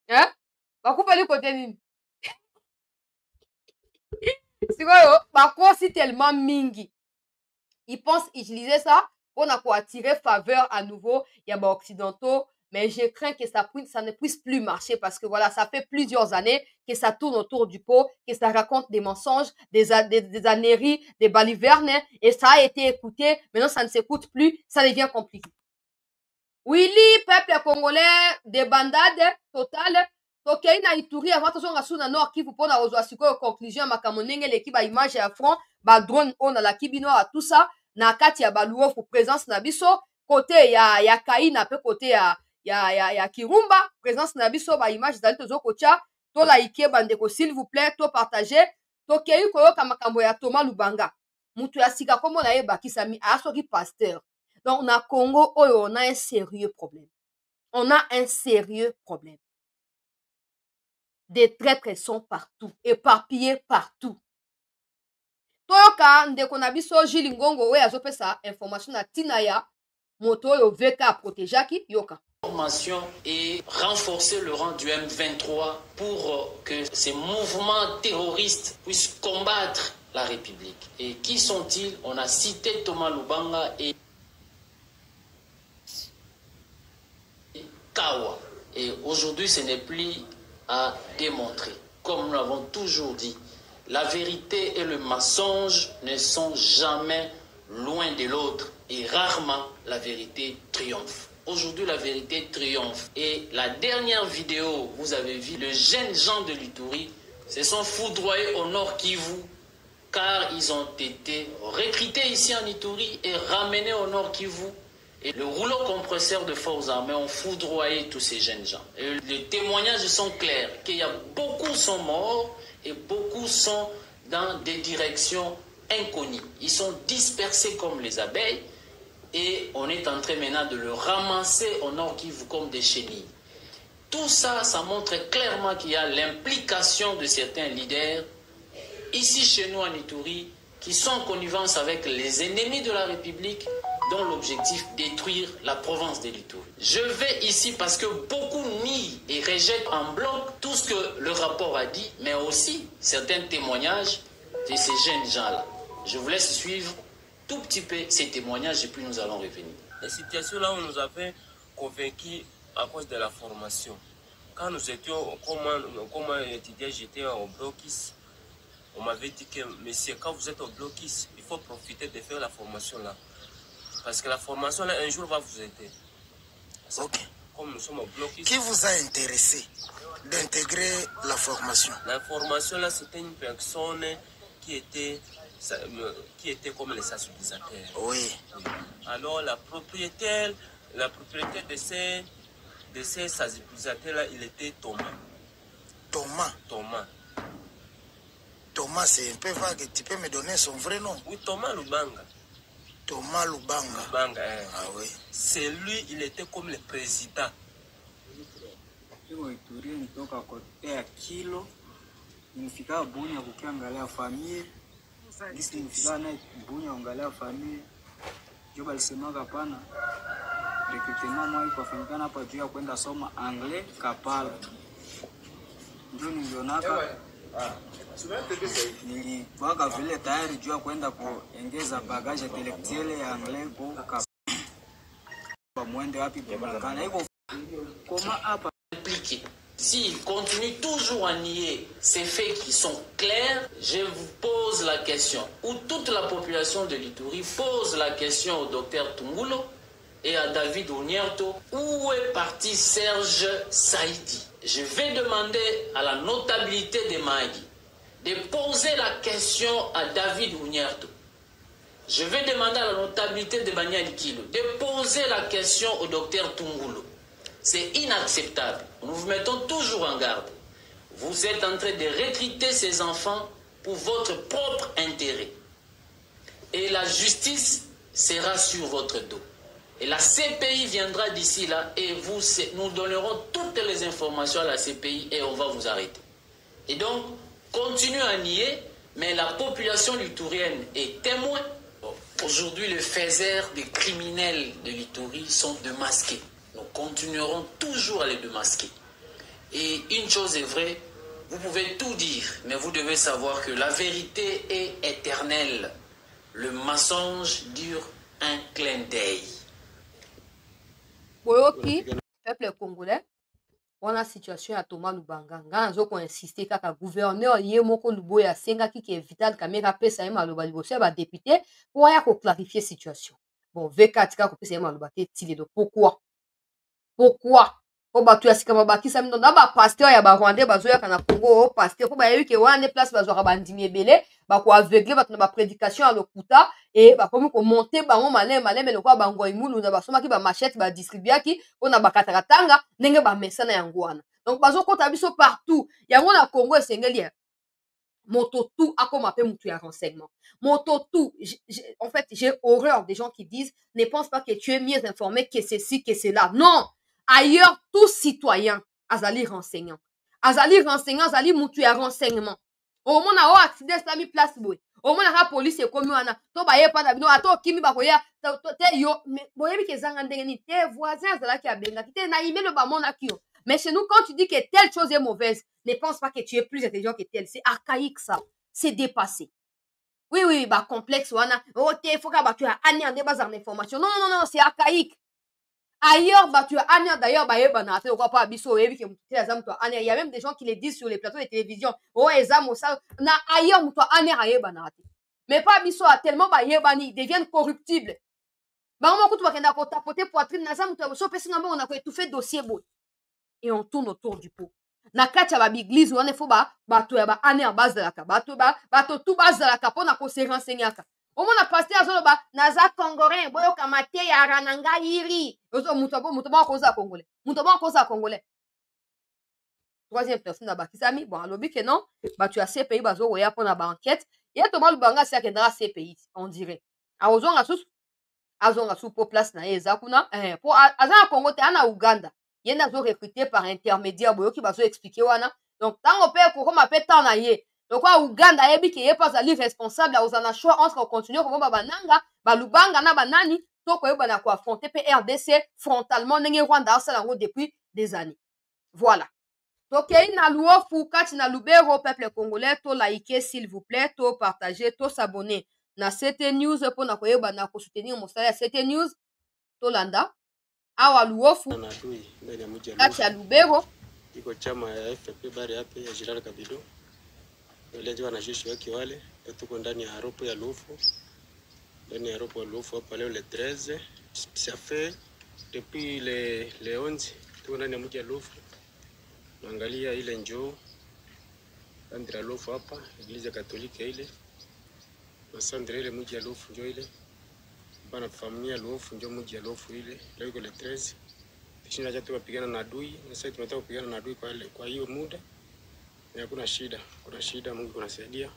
ba kupeli côté nini siko yo ba kosi tellement mingi ils pensent utiliser ça pour attirer faveur à nouveau ya ba occidentaux. Mais je crains que ça ne puisse plus marcher parce que voilà, ça fait plusieurs années que ça tourne autour du pot, que ça raconte des mensonges, des âneries, des balivernes, et ça a été écouté. Maintenant, ça ne s'écoute plus, ça devient compliqué. Oui, peuple congolais, des bandades totales. Tokei na Ituri avant to songa suna nord Kivu pona ozwa sikoyo conclusion makambo ndenge leki ba image ya front ba drone on la kibino à tout ça na kati ya baluo pour présence na biso côté ya Kaina pe côté ya Kirumba présence na biso ba image zali tozo kocha to like bandeko s'il vous plaît to partager to kei koyoka makambo ya Thomas Lubanga mutu ya sika kombo na ye bakisami asoki pasteur. Donc na Congo oyo on a un sérieux problème. On a un sérieux problème. Des traîtres sont partout, éparpillés partout. toyoka ndeko na biso Jules Ngongo oyo azopesa information na tina ya moto oyo VK protégeaki yoka. Formation et renforcer le rang du M23 pour que ces mouvements terroristes puissent combattre la République. Et qui sont-ils? On a cité Thomas Lubanga et Kawa. Et aujourd'hui, ce n'est plus à démontrer. Comme nous l'avons toujours dit, la vérité et le mensonge ne sont jamais loin de l'autre. Et rarement, la vérité triomphe. Aujourd'hui, la vérité triomphe. Et la dernière vidéo, vous avez vu, le jeune Jean de l'Ituri se sont foudroyés au Nord Kivu, car ils ont été recrutés ici en Ituri et ramenés au Nord Kivu. Et le rouleau compresseur de forces armées ont foudroyé tous ces jeunes gens. Et les témoignages sont clairs, qu'il y a beaucoup sont morts et beaucoup sont dans des directions inconnues. Ils sont dispersés comme les abeilles et on est en train maintenant de le ramasser au Nord Kivu comme des chenilles. Tout ça, ça montre clairement qu'il y a l'implication de certains leaders ici chez nous en Ituri qui sont en connivence avec les ennemis de la République dont l'objectif détruire la province de l'Ituri. Je vais ici parce que beaucoup nient et rejettent en bloc tout ce que le rapport a dit, mais aussi certains témoignages de ces jeunes gens-là. Je vous laisse suivre tout petit peu ces témoignages et puis nous allons revenir. La situation là où nous avait convaincus à cause de la formation. Quand nous étions comme étudiants, j'étais au blocus. On m'avait dit que, monsieur, quand vous êtes au blocus, il faut profiter de faire la formation là. Parce que la formation là, un jour, va vous aider. Ok. Comme nous sommes au blocus. Qui vous a intéressé d'intégrer la formation? La formation là, c'était une personne qui était comme les sensibilisateurs. Oui. Alors la propriétaire de ces sensibilisateurs là, il était Thomas. Thomas, c'est un peu vague. Tu peux me donner son vrai nom? Oui, Thomas Lubanga. Thomas Lubanga. Ah oui. C'est lui, il était comme le président. Nilifika Bunia kukiangalia familia. Nilifika na Bunia angalia familia. Joba alisemaka hapana. Recrutement moi kwa fanyikana hapa juu ya kwenda soma anglais Kapala. Ndio nilionaka nilipaka vile tayari juu ya kwenda kuongeza bagage intellectuelle ya anglais kwa mwende wapi kana hivyo koma hapa impliqué. S'il continue toujours à nier ces faits qui sont clairs, je vous pose la question, ou toute la population de l'Ituri pose la question au docteur Tungulo et à David Onyerto, où est parti Serge Saïdi? Je vais demander à la notabilité de Magui de poser la question à David Onyerto. Je vais demander à la notabilité de Banyali Kilo de poser la question au docteur Tungulo. C'est inacceptable. Nous vous mettons toujours en garde. Vous êtes en train de recruter ces enfants pour votre propre intérêt. Et la justice sera sur votre dos. Et la CPI viendra d'ici là et nous donnerons toutes les informations à la CPI et on va vous arrêter. Et donc, continuez à nier, mais la population litourienne est témoin. Aujourd'hui, les faiseurs des criminels de l'Ituri sont démasqués. Nous continuerons toujours à les démasquer. Et une chose est vraie, vous pouvez tout dire, mais vous devez savoir que la vérité est éternelle. Le mensonge dure un clin d'œil. Boyoki, peuple congolais, on a situation à Thomas Lubanga. Nganzo ko insister kaka gouverneur ye moko luboya senga ki ke Vital Kamerhe pesa ye maloba liboso ba député pour ya ko clarifier situation. Bon, VK tika ko pesa ye maloba te tiledo. Pourquoi? Po batu ya sika babakisa mino na ba pasteur ya ba Rwandais bazoya kana Congo pasteur po ba yebi ke wane place bazoka bandimi ebele ba ko aveugle batu na ba prédication à lokuta et ba komi ko monter bango maleme lokwa bango imulu na basoma ki ba machette ba distribuaki ona ba kataratanga ndenge ba mesana yango wana. Donc bazo kota biso partout. Yango na Congo esengeli moto tout akoma pe mutu ya renseignement. Moto tout, en fait, j'ai horreur des gens qui disent ne pense pas que tu es mieux informé que ceci que cela. Non. Ailleurs, tout citoyen, azali renseignant. Azali renseignant, azali mutu ya renseignement. Au moment où accident, ça mis place boy. Au moins la police est comme wana to ba ye pa na bino ato kimi ba koya te yo boyebi ke zanga ndenge ni te voisins là qui a benga te na email ba mona kio. Mais chez nous quand tu dis que telle chose est mauvaise, ne pense pas que tu es plus intelligent que tel, c'est archaïque ça, c'est dépassé. Oui, bah complexe wana oh te faut que tu as année en débat d'information. Non, c'est archaïque. Ailleurs, bah, tu as année d'ailleurs, bah, na te quoi pas biso ebi ke mutela zamu to année. Il y a même des gens qui les disent sur les plateaux de télévision. Oh, exam ça na ailleurs muto année ayeba na te. Mais pas biso tellement bah yebani, ils deviennent corruptibles. Bah on kutu bakenda ko tapoter poitrine na zamu to so pesi ngamba on a ko étouffer dossier beau. Et on tourne autour du pot. Na kati ya ba église on faut ba to ya ba année en base de la ka. Ba to tout base de la ka pona ko se renseigner ka. Au moins, pasteur azoloba naza congolais boyo kamate ya rananga iri ozo mutoba koza congolais mutoba koza congolais. Troisième personne ba kisami bon alobi que non ba tu as CPI bazo roya pona ba enquête et to ba lubanga si akendra CPI on dirait a ozonga sous pour place na eza kuna pour azana Congo te ana Uganda yenda zo recruté par intermédiaire boyo ki bazo expliquer wana donc tango pe ko ma pe tan na ye. Donc, Uganda, yebi ki pas ali responsable, aux a choix entre continuer comme bananga, balubanga na banani, to ko yeba na ko affronter PRDC frontalement nenge Rwanda ça depuis des années. Voilà. Donc, na luofu kati na lubero peuple congolais, to liker s'il vous plaît, to partager, to s'abonner. Na CT News pour na ko yeba na ko soutenir mon salaire CT News, to landa. Awa luofu kati ya lubero. Iko chama ya FP bari hapa ya Gerald Kabido. Wale wanajeshi wake wale tuko ndani ya aeropo ya Lufu, ndani ya aeropo ya Lufu hapa leo le 13. Ça fait depuis le 11 tuko ndani ya mji ya Lufu, naangalia ile njoo ndani ya Lufu hapa Eglise Katolika ile na sandre ile mji ya Lufu njoo ile bana familia Lufu njoo mji ya Lufu ile leo iko le 13. Kisha acha tupigana na adui na sasa tunataka kupigana na adui kwa hiyo muda. Kuna shida Mungu kunasaidia.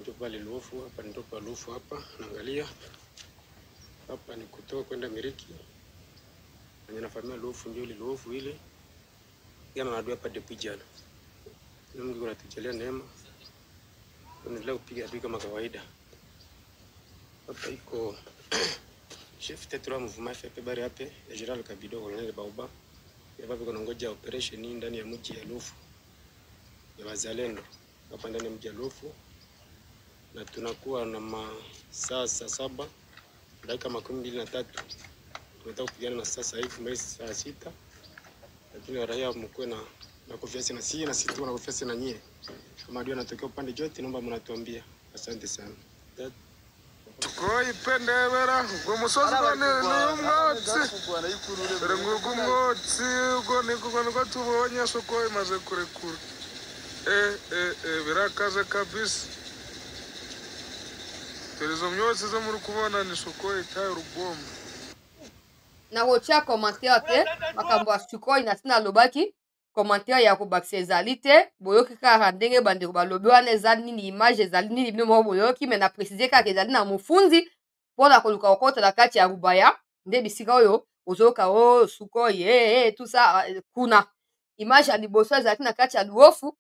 Ndio pale Lufu hapa ndio pale Lufu hapa naangalia. Hapa ni kutoka kwenda Miriki. Na familia Lufu ndio ile Lufu ile. Jana na adui hapa depuis jana. Mungu kunatujalia neema. Tunaendelea kupiga adui kama kawaida. Hapa iko chef tetra mouvement FP bari hapa ya Gerald Kabido Colonel Baoba. Hapa kuna ngoja operation ndani ya mji ya Lufu. Ya wazalendo hapa ndani ya mji wa Lufu na tunakuwa na masaa 7 dakika 23 tunataka kupigana na sasa hivi mwezi saa 6, lakini raia mkwe na confiance na sisi na sisi tuna confiance na nyie kama ndio anatokea upande jote, naomba mnatuambia. Asante sana. Tukoi pendebera go musozi bane n'umwotsi rengugu mwotsi go niko tubonye soko imaze kurekura birakaze kabisa. Telezo myotsi zo muri kubona ni soko itaye rugombo. Na rocha commentaire te makambo sukoi na tina lobaki commentaire ya ko bakse ezalite boyoki ka ndenge bandeko balobi wana ezali ni image ezali ni bino boyoki mais na préciser ka ezali na mufunzi pona koluka okota la kati ya Rubaya nde bisika oyo ozoka o sukoi tout ça kuna image ya liboso ezali na kati ya Luofu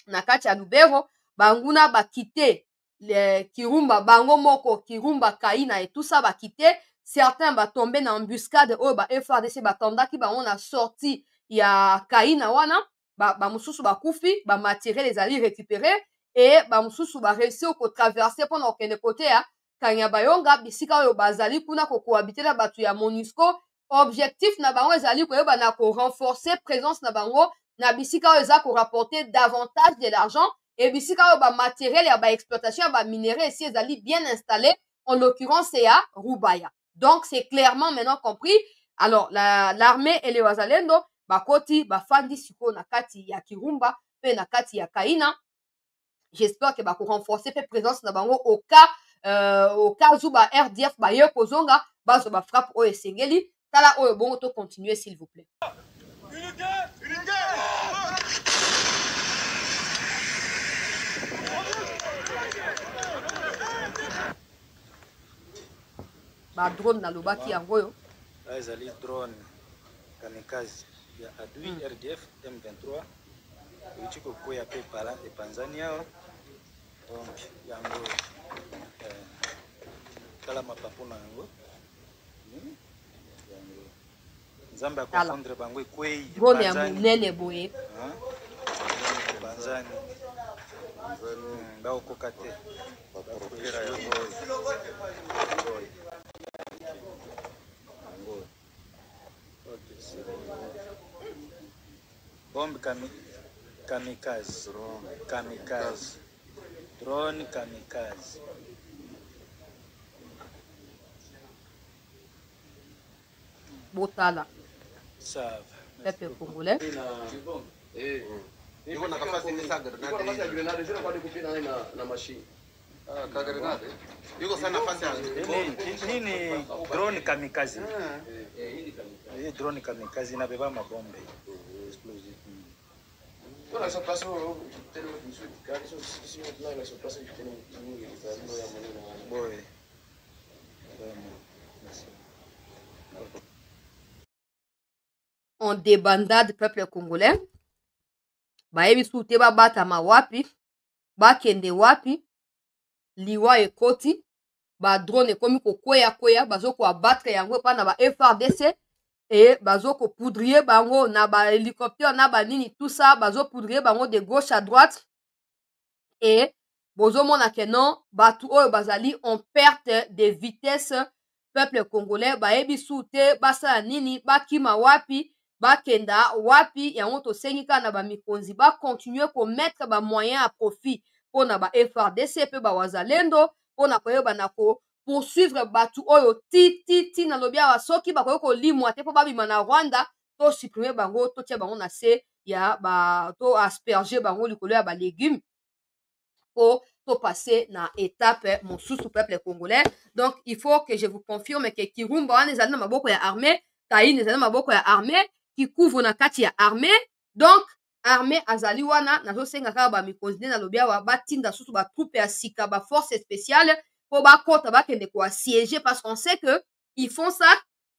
na kati ya Lubero banguna bakite le Kirumba bango moko Kirumba Kaina et tout ça bakite. Certains ba tomber na embuscade o ba FARDC batondaki ba on a sorti ya Kaina wana ba mususu ba kufi ba matériel les alliés récupérer et ba mususu ba réussir ko traverser pendant okende côté ya Kanyabayonga bisika oyo bazali kuna ko cohabiter na batu ya MONUSCO. Objectif na bango ezali ko yeba na ko renforcer présence na bango na bisika oyo za ko rapporter davantage de l'argent et bisika oyo ba matériel ya ba exploitation ya ba minerais ici ezali bien installé, en l'occurrence c'est à Rubaya. Donc c'est clairement maintenant compris. Alors l'armée et les wazalendo bakoti bafandi siko na kati ya Kirumba pe na kati ya Kaina. J'espère que bako renforcer pe présence na bango au cas où ba RDF ba yo kozonga bazo ba frappe o esengeli tala oyo bongo to continuer s'il vous plaît. Ba drone na lobaki yango yo ezali drone kamikaze ya adui RDF M23 uchiko kwa pe para Tanzania yango tala mapapu na yango nzambe akofondre bango ekwei drone ya monene boye banzani baokoka te baprokera yango bombe kamikaze drone kamikaze botala sava peuple congolais nini drone kamikaze drone kamikaze inabeba mabombe explosive en débandade peuple congolais bayebi su te babatama wapi bakende wapi liwa ekoti badrone ekomi kokweya bazokoabatre yango epa na ba FRDC e bazokopoudrie bango na bahélicoptère na banini tout ça bazopoudrie bango de gauche à droite e bozomona ke non bato oyo bazali en perte de vitesse peuple congolais bayebi su te basala nini bakima wapi bakenda wapi yango tosengi kaka na bamikonzi bakontinue komettre bamoyen à profit mpona ba FRDC mpe bawazalendo mpona koyeba na poursuivre bato oyo ti nalobi awa soki bakoki kolimwa te mpo babima na Rwanda to supprimer bango totia bango na se ya to asperger bango likolo ya balégume po to passer na étape mosusu peuple congolais. Donc il faut que je vous confirme que Kirumba wana ezali na maboko ya armée, Kaine ezali na maboko ya armée, Kikuvu na kati ya armée. Donc armée azali wana nazosenga kaka bamikonzi nde nalobi awa batinda susu batroupe ya sika baforce spéciale po bakota bakende koassiéger parce qu'on sait que ils font ça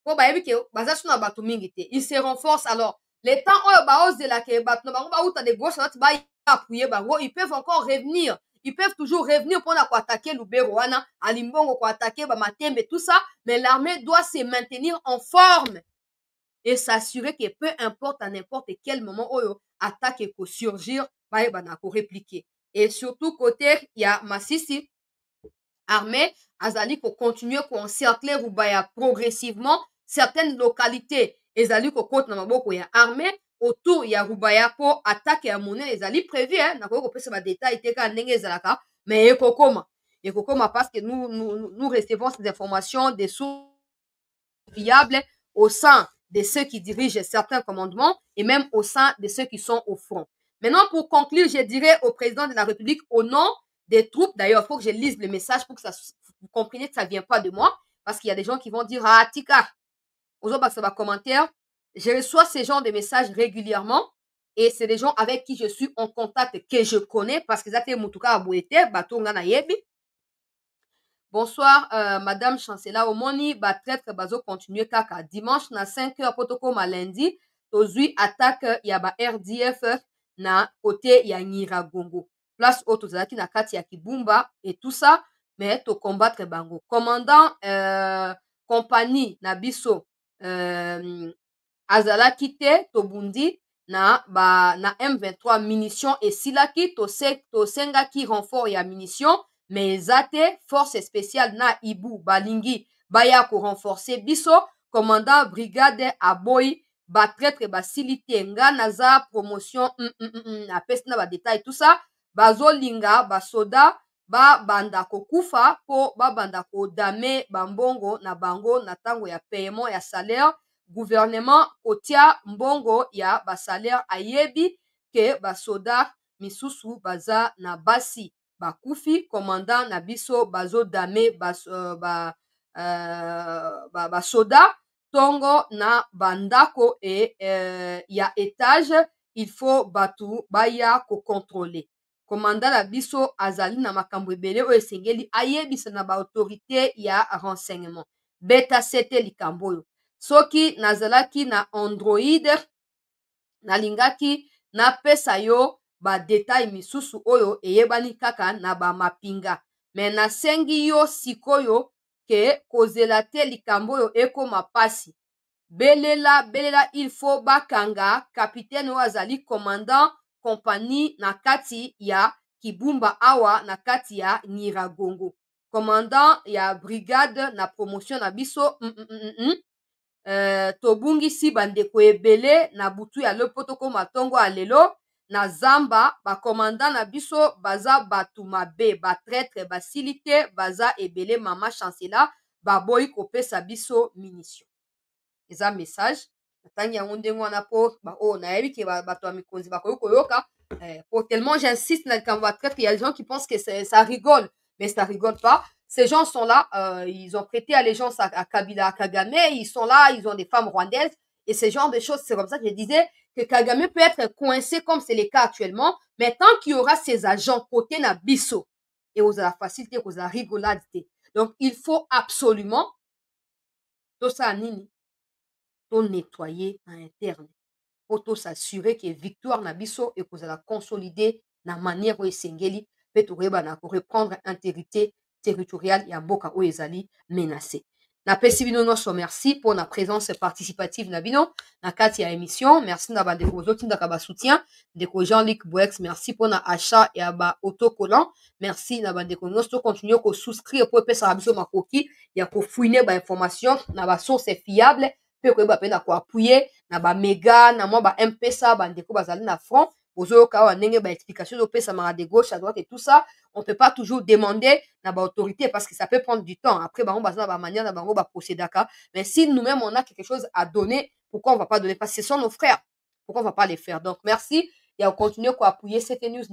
po bayebi ke baza su na bato mingi te, ils se renforcent. Alors les temps oyo baozela ke bato na bango bauta de gauche droite baapuye bango, ils peuvent encore revenir, ils peuvent toujours revenir mpona koattaquer Lubero wana alimbongo koattaquer bamatembe tout ça, mais l'armée doit se maintenir en forme et s'assurer que peu importe à n'importe quel moment oyo attaque et ko surgir bayeba na ko répliquer. Et surtout côté ya Masisi armée azali ko continuer ko encercler Rubaya progressivement certaines localités ezali ko compte na maboko ya armée autour ya Rubaya po attaque ya monene ezali prévu na ko pesa ba détails te ka ndenge ezalaka mais ekokoma parce que nous recevons ces informations des sources fiables au sein de ceux qui dirigent certains commandements et même au sein de ceux qui sont au front. Maintenant, pour conclure, je dirais au président de la République, au nom des troupes, d'ailleurs, il faut que je lise le message pour que vous compreniez que ça ne vient pas de moi, parce qu'il y a des gens qui vont dire, ah, Tika, aux autres commentaires, je reçois ces genres de messages régulièrement, et c'est des gens avec qui je suis en contact, que je connais, parce que ça Mutuka Abouete, Batonga na Yebi. Bonsoir, Madame Chancela Omoni, traître bazo continuer kaka. Dimanche na 5h, protocole lundi, tozui attaque yaba RDF na côté ya Nyiragongo. Place auto zaki na kati ya Kibumba et tout ça, mais to combattre bango. Commandant compagnie na biso azalaki te tobundi na M23 munitions et silaki to sengaki renfort ya munitions. Mais zate force spéciale na Ibu balingi baya ko renforcer biso commandant brigade aboy batraître basilité nga naza promotion apesi na ba détail tout ça bazolinga basoda banda kokufa po banda ko dame bambongo na bango na tango ya paiement ya salaire gouvernement kotia mbongo ya basalaire ayebi ke basoda misusu baza na basi bakufi commandant na biso bazo dame basoda tongo na bandako et ya étage il faut batu baya ko contrôler commandant na biso azali na makambo ebele oyo esengeli ayebisa na ba autorité ya renseignement beta sete likambo oyo soki nazalaki na Android nalingaki napesa yo ba détail misusu oyo eyebani kaka na ba mapinga. Me nasengi yo sikoyo ke kozela te likambo oyo ekoma pasi. Belela il faut bakanga capitaine oyo azali commandant compagnie na kati ya Kibumba awa na kati ya Nyiragongo. Commandant ya brigade na promotion na biso tobungisi bandeko ebele na butu ya lopoto koma tongo alelo na zamba ba commandant na biso baza batu mabe ba traître basili te baza ebele mama chancela baboyi kopesa biso munition. Eza message natangi yango ndenge wana po nayebi ke bato ya mikonzi bakoki koyoka tellement j'insiste na likambo ya traître, il y a des gens qui pensent que ça rigole, mais ça rigole pas. Ces gens sont là, ils ont prêté allégeance à Kabila, à Kagame, ils sont là, ils ont des femmes rwandaises, et ce genre de choses, c'est comme ça que je disais que Kagame peut être coincé comme c'est le cas actuellement, mais tant qu'il y aura ces agents côté Nabiso, et aux la facilité, aux la rigolade. Donc, il faut absolument, tout ça, nini, tout nettoyer à interne, pour tout s'assurer que victoire Nabiso et qu'on la consolider na manière où esengeli, peut reprendre intégrité territoriale ya mboka o ezali menacé. Na pesi bino nyonso merci pour la présence participative na bino na kati ya émission. Merci na bandeko ozotindaka ba soutien ndeko Jean-Luc Boex, merci pour na achat ya ba autocollant. Merci na bandeko nyonso continuer ko souscrire pour pesa biso makoki ya ko fouiner ba information na ba source fiable pe ko ba pena ko appuyer na ba méga na mo ba M-Pesa bandeko bazali na front. Explication de gauche à droite et tout ça, on peut pas toujours demander à l'autorité parce que ça peut prendre du temps. Après, on va manière de procéder. Mais si nous-mêmes on a quelque chose à donner, pourquoi on va pas donner? Parce que ce sont nos frères. Pourquoi on va pas les faire? Donc merci. Et à continuer à appuyer cette news.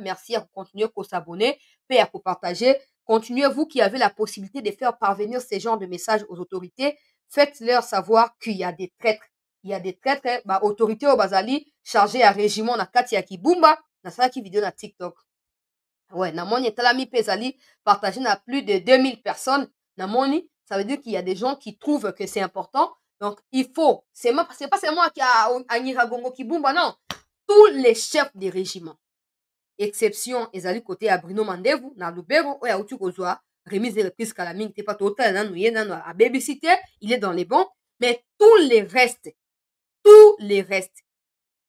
Merci à continuer à s'abonner, et à partager. Continuez vous qui avez la possibilité de faire parvenir ces genres de messages aux autorités. Faites-leur savoir qu'il y a des traîtres. Il y a des traîtres, autorité au Bazali, chargé à régiment na kati ya Kibumba, na saki vidéo na TikTok. Ouais, na moni talami pezali, partagé na plus de 2000 personnes. Na moni, ça veut dire qu'il y a des gens qui trouvent que c'est important. Donc, il faut, c'est pas seulement à Nyiragongo Kibumba, non. Tous les chefs des régiments. Exception, ezali côté à Bruno Mandevu, na Lubero, oya utu kozwa, remise et reprise kalaming, t'es pas total, à babysitter, il est dans les bons. Mais tous les restes,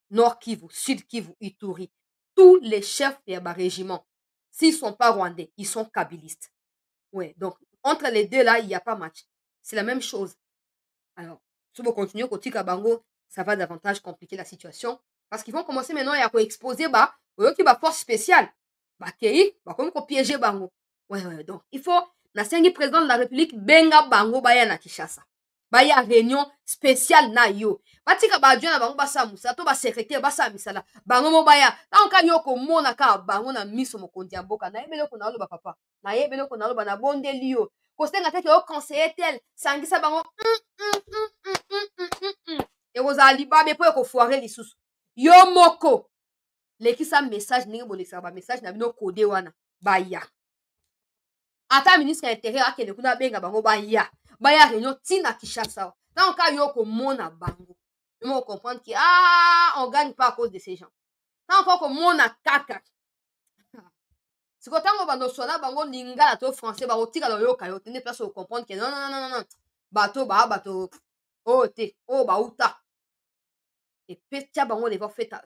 Nord Kivu, Sud Kivu, Ituri, tous les chefs des régiments, s'ils ne sont pas rwandais, ils sont kabylistes. Ouais, donc entre les deux là, il n'y a pas match. C'est la même chose. Alors, si vous continuez côté Kabango, ça va davantage compliquer la situation parce qu'ils vont commencer maintenant à exposer force spéciale. Comme piéger Bango. Ouais, donc il faut, na sengi président de la République, benga Bango baya na Kinshasa. Baya réunion spéciale na yo. Batika ba adjoint na bango basa musa to ba secrétaire basa misala. Bango mo baya. Ta onka yo ko mona ka bango na miso mokonzi ya mboka. Na yebele ko na lo ba papa. Na yebele ko na lo ba na bonde liyo. Ko senga te ko conseiller tel sangisa bango. Et Rosalie ba be po ko foirer lisusu. Yo moko. Lekisa message ningi bo lekisa ba message na bino codé wana. Baya. Ata ministre intérieur akende kuna benga bango baya. Baya réunion tina Kinshasa. Tant qu'à yoko mona bango. Ils vont comprendre que on gagne pas à cause de ces gens. Tant qu'on mona kaka. Si quand on va dans sona bango lingala to français ba otika dans yoka yo tenez place pour comprendre que non. Bateau. Oh te, oh ba uta. Et petia bango les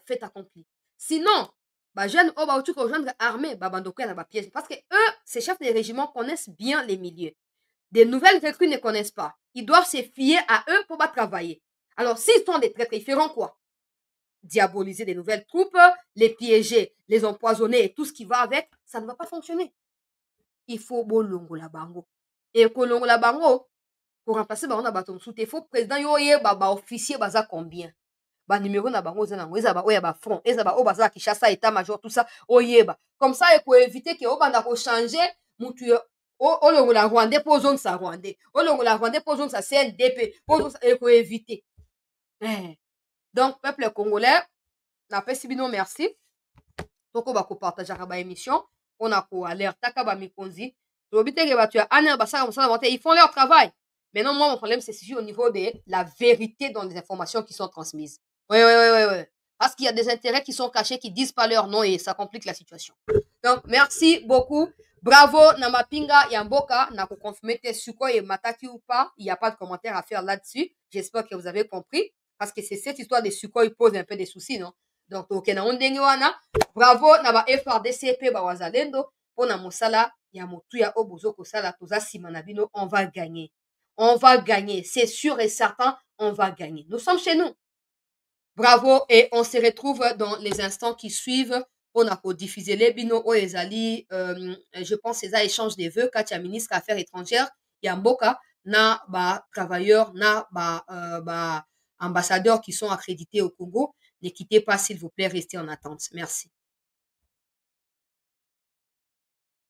fait accompli. Sinon, jeune oh ba utuko rejoindre armée ba bandoko na ba piège parce que eux ces chefs des régiments connaissent bien les milieux. Des nouvelles recrues ne connaissent pas. Ils doivent se fier à eux pour travailler. Alors, s'ils sont des traîtres, ils feront quoi? Diaboliser des nouvelles troupes, les piéger, les empoisonner et tout ce qui va avec, ça ne va pas fonctionner. Il faut bolongo la bango. Et kolongo la bango, pour remplacer bango na baton soute, il faut président yoye officier baza combien? Ba numéro na bango zana ngweza ba oya ba front, eza ba o baza Kinshasa état major tout ça, oyeba. Comme ça il faut éviter que o banda ko changer mutu o longo la Rwandais pour zone sa Rwandais. O longo la Rwandais pour zone sa CNDP. Pour zone il faut éviter. Donc, peuple congolais, na pesi bino merci. Toko ba ko partager ba émission. On a ko alerte takaba mikonzi. Tobiteke ba tu ana basaka musala monter, ils font leur travail. Maintenant, moi, mon problème, c'est au niveau de la vérité dans les informations qui sont transmises. Ouais. Parce qu'il y a des intérêts qui sont cachés, qui disent pas leur nom et ça complique la situation. Donc, merci beaucoup. Bravo, Namapinga Yamboka. N'a confirmé Suko et Mataki ou pas. Il n'y a pas de commentaire à faire là-dessus. J'espère que vous avez compris. Parce que c'est cette histoire de Suko qui pose un peu des soucis, non? Donc, ok, na ondenge wana. Bravo, Naba FRDCP Bawazalendo. Pour na mosala, Yamotuya Obozo Kosala, Toza Simanabino, on va gagner. On va gagner. C'est sûr et certain, on va gagner. Nous sommes chez nous. Bravo et on se retrouve dans les instants qui suivent. On a diffusé les bino au Ezali. Je pense que c'est un échange des vœux. Katia ministre des Affaires étrangères. Yamboka na ba travailleurs, na ba ambassadeurs qui sont accrédités au Congo. Ne quittez pas s'il vous plaît, restez en attente. Merci.